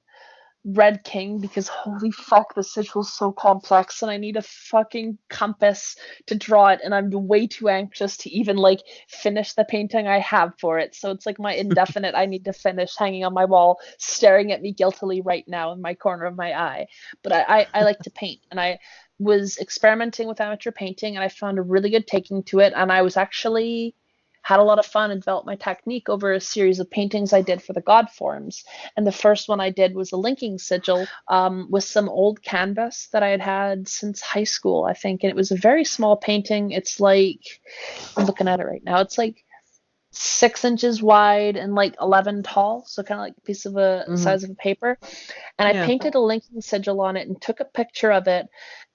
Red King, because holy fuck, the sigil's so complex and I need a fucking compass to draw it, and I'm way too anxious to even like finish the painting I have for it. So it's like my indefinite I need to finish hanging on my wall, staring at me guiltily right now in my corner of my eye. But I like to paint, and I was experimenting with amateur painting and I found a really good taking to it, and I was actually had a lot of fun and developed my technique over a series of paintings I did for the Godforms. And the first one I did was a linking sigil with some old canvas that I had had since high school, I think. And it was a very small painting. It's like, I'm looking at it right now. It's like 6 inches wide and like 11 tall, so kind of like a piece of a Hmm. size of a paper. And I Yeah. painted a linking sigil on it and took a picture of it,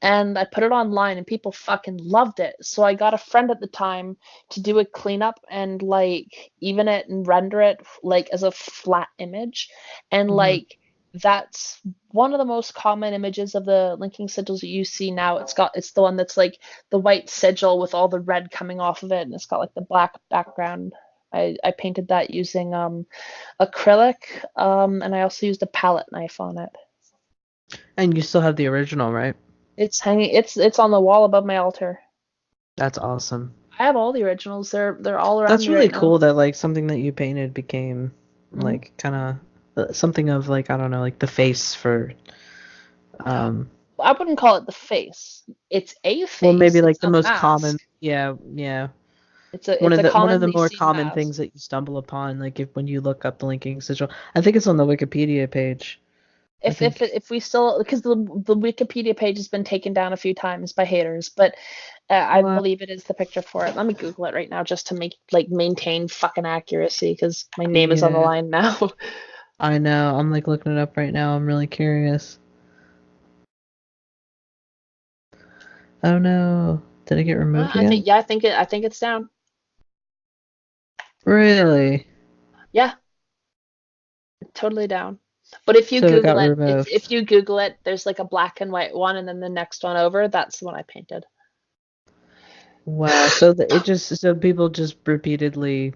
and I put it online, and people fucking loved it. So I got a friend at the time to do a cleanup and like even it and render it like as a flat image. And Hmm. like that's one of the most common images of the linking sigils that you see now. It's the one that's like the white sigil with all the red coming off of it, and it's got like the black background. I painted that using acrylic, and I also used a palette knife on it. And you still have the original, right? It's hanging. It's on the wall above my altar. That's awesome. I have all the originals. They're all around That's me really right now. cool that like something that you painted became Hmm. like kind of something of like I don't know, like the face for um I wouldn't call it the face. It's a well maybe face. It's like the a most common, mask. yeah. It's a One of the commonly more seen common mask. things that you stumble upon like if when you look up the linking sigil. I think it's on the Wikipedia page. I think If we still, because the Wikipedia page has been taken down a few times by haters, but I what believe it is the picture for it. Let me Google it right now just to make like maintain fucking accuracy, because my name is on the yeah, line now. I know. I'm like looking it up right now. I'm really curious. Oh no. Did it get removed again? I think it's down. Really? Yeah, totally down. But if you So it got Google it, removed. if you Google it, there's like a black and white one, and then the next one over, that's the one I painted. Wow. So people just repeatedly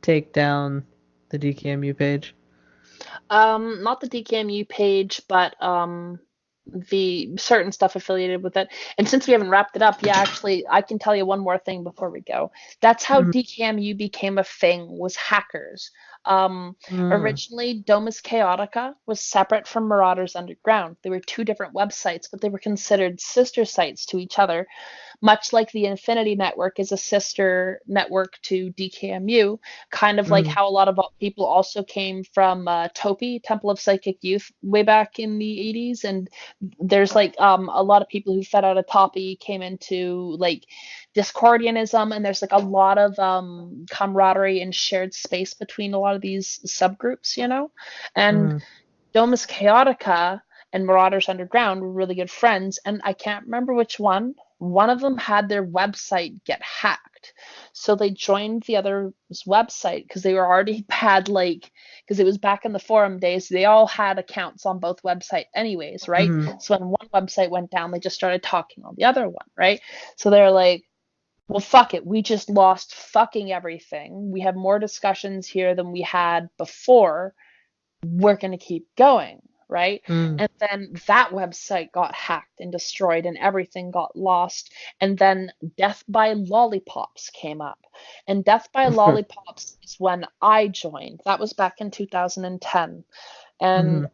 take down the DKMU page. Not the DKMU page, but the certain stuff affiliated with it. And since we haven't wrapped it up, yeah, actually, I can tell you one more thing before we go. That's how Mm, DKMU became a thing, was hackers. Um, mm, Originally, Domus Chaotica was separate from Marauders Underground. They were two different websites, but they were considered sister sites to each other, much like the Infinity Network is a sister network to DKMU, kind of like mm, how a lot of people also came from Topi, Temple of Psychic Youth, way back in the 80s. And there's like a lot of people who fed out of Topi came into like Discordianism, and there's like a lot of camaraderie and shared space between a lot of these subgroups, you know? And mm, Domus Chaotica and Marauders Underground were really good friends, and I can't remember which one. One of them had their website get hacked. So they joined the other's website because they were already had like, because it was back in the forum days, they all had accounts on both websites anyways, right? mm. So when one website went down, they just started talking on the other one, right? So they're like, well, fuck it. We just lost fucking everything. We have more discussions here than we had before. We're going to keep going, right? Mm. And then that website got hacked and destroyed and everything got lost. And then Death by Lollipops came up. And Death by Lollipops is when I joined. That was back in 2010. And Mm.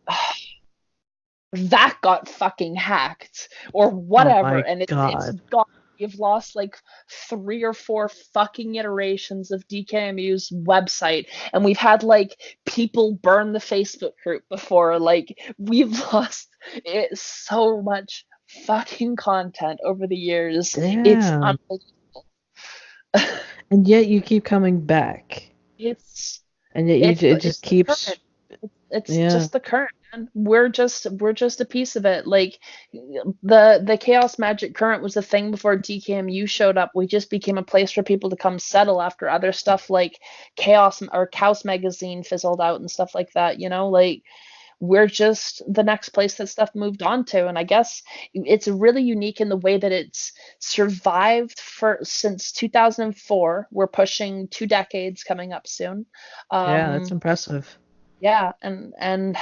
that got fucking hacked or Oh whatever, my and it's God. gone. You've lost like 3 or 4 fucking iterations of DKMU's website, and we've had like people burn the Facebook group before. Like, we've lost it, so much fucking content over the years. It's Damn. unbelievable. And yet you keep coming back. It's And yet it it's just the keeps, current. It's yeah. just the current, man. We're just a piece of it. Like, the chaos magic current was a thing before DKMU showed up. We just became a place for people to come settle after other stuff like chaos or Chaos magazine fizzled out and stuff like that. Like, we're just the next place that stuff moved on to. And I guess it's really unique in the way that it's survived for since 2004. We're pushing 2 decades coming up soon. Yeah, that's um impressive. yeah, and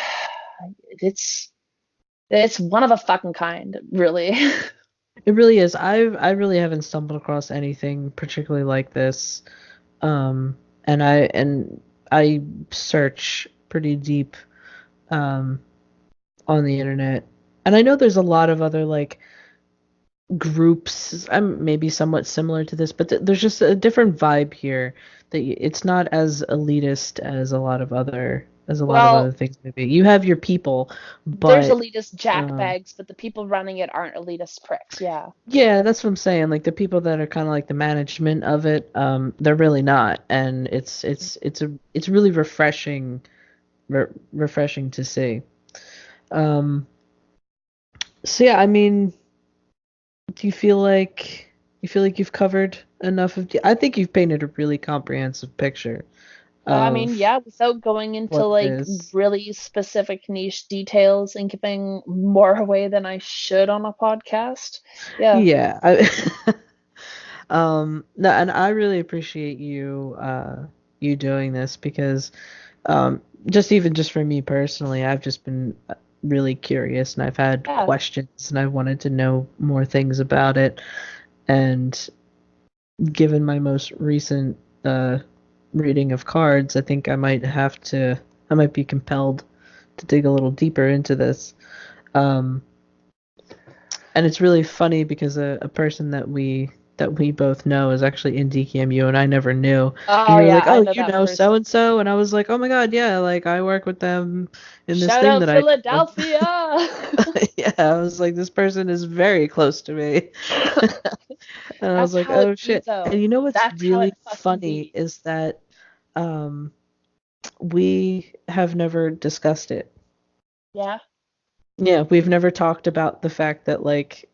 it's it's one of a fucking kind, really. It really is. I really haven't stumbled across anything particularly like this. Um, and I search pretty deep um on the internet. And I know there's a lot of other like groups. I'm maybe somewhat similar to this, but there's just a different vibe here that it's not as elitist as a lot of other Well, things maybe. You have your people, there's but elitist um jackbags, but the people running it aren't elitist pricks. Yeah. yeah, that's what I'm saying. Like the people that are kind of like the management of it, they're really not, and it's really refreshing to see. Um, so yeah, I mean, do you feel like you've covered enough of? I think you've painted a really comprehensive picture I mean, of yeah, without going into what it like is. really specific niche details and giving more away than I should on a podcast. Yeah. Yeah, no, and I really appreciate you doing this because just for me personally, I've just been really curious and I've had Yeah. questions and I wanted to know more things about it. And given my most recent reading of cards, I think I might be compelled to dig a little deeper into this. Um, and it's really funny because a person that we both know is actually in DKMU and I never knew. And Oh you were yeah, like, I "Oh, know you that know so person. and so," and I was like, "Oh my God, yeah! Like I work with them in this Shout thing out that I do." Philadelphia. Yeah, I was like, "This person is very close to me," and I was That's like, how it "Oh be shit!" And though. you know what's That's how it really fucking funny be. is that um, we have never discussed it. Yeah. Yeah, we've never talked about the fact that like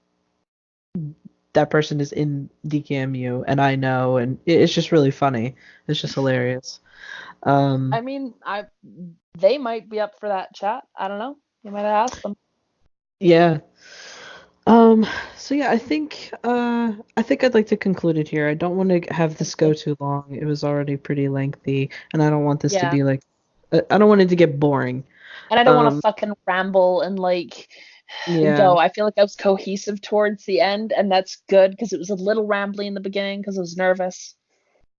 that person is in DKMU and I know, and it's just really funny. It's just hilarious. I Um, mean, they might be up for that chat. I don't know. You might have asked them. yeah. So yeah, I think I'd like to conclude it here. I don't want to have this go too long. It was already pretty lengthy, and I don't want this to Yeah. be like, I don't want it to get boring. And I don't want to Um, fucking ramble and like yeah, go. I feel like I was cohesive towards the end, and that's good because it was a little rambly in the beginning because I was nervous.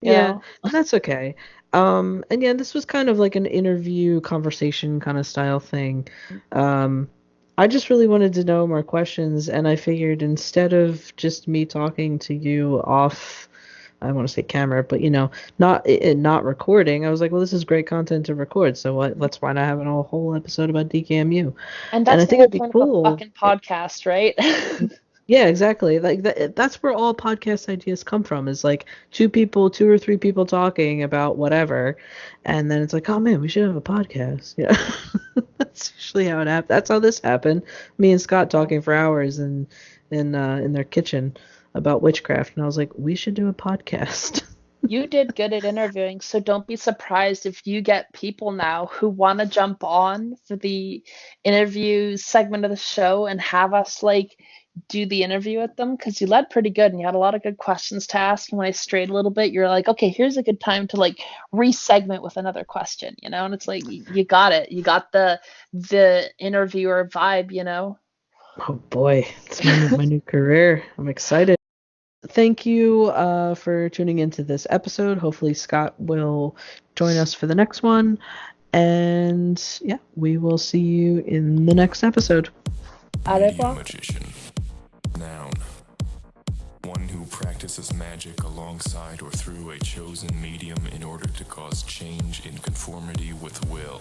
You yeah, know? and that's okay. And yeah, this was kind of like an interview conversation kind of style thing. Um, I just really wanted to know more questions, and I figured instead of just me talking to you off, I want to say camera, but not recording. I was like, well, this is great content to record, so why not have a whole episode about DKMU? And And that's I the think whole it'd be point of a cool. fucking podcast, right? Yeah, exactly. Like that's where all podcast ideas come from, is like two or three people talking about whatever, and then it's like, oh man, we should have a podcast. Yeah. That's usually how it happens. That's how this happened. Me and Scott talking for hours in their kitchen about witchcraft, and I was like, we should do a podcast. You did good at interviewing, so don't be surprised if you get people now who want to jump on for the interview segment of the show and have us like do the interview with them because you led pretty good and you had a lot of good questions to ask. And when I strayed a little bit, you're like, okay, here's a good time to like re-segment with another question, you know? And it's like you got it. You got the interviewer vibe, you know? Oh boy, it's my new career. I'm excited. Thank you for tuning into this episode. Hopefully, Scott will join us for the next one. And yeah, we will see you in the next episode. Medium magician. Noun. One who practices magic alongside or through a chosen medium in order to cause change in conformity with will.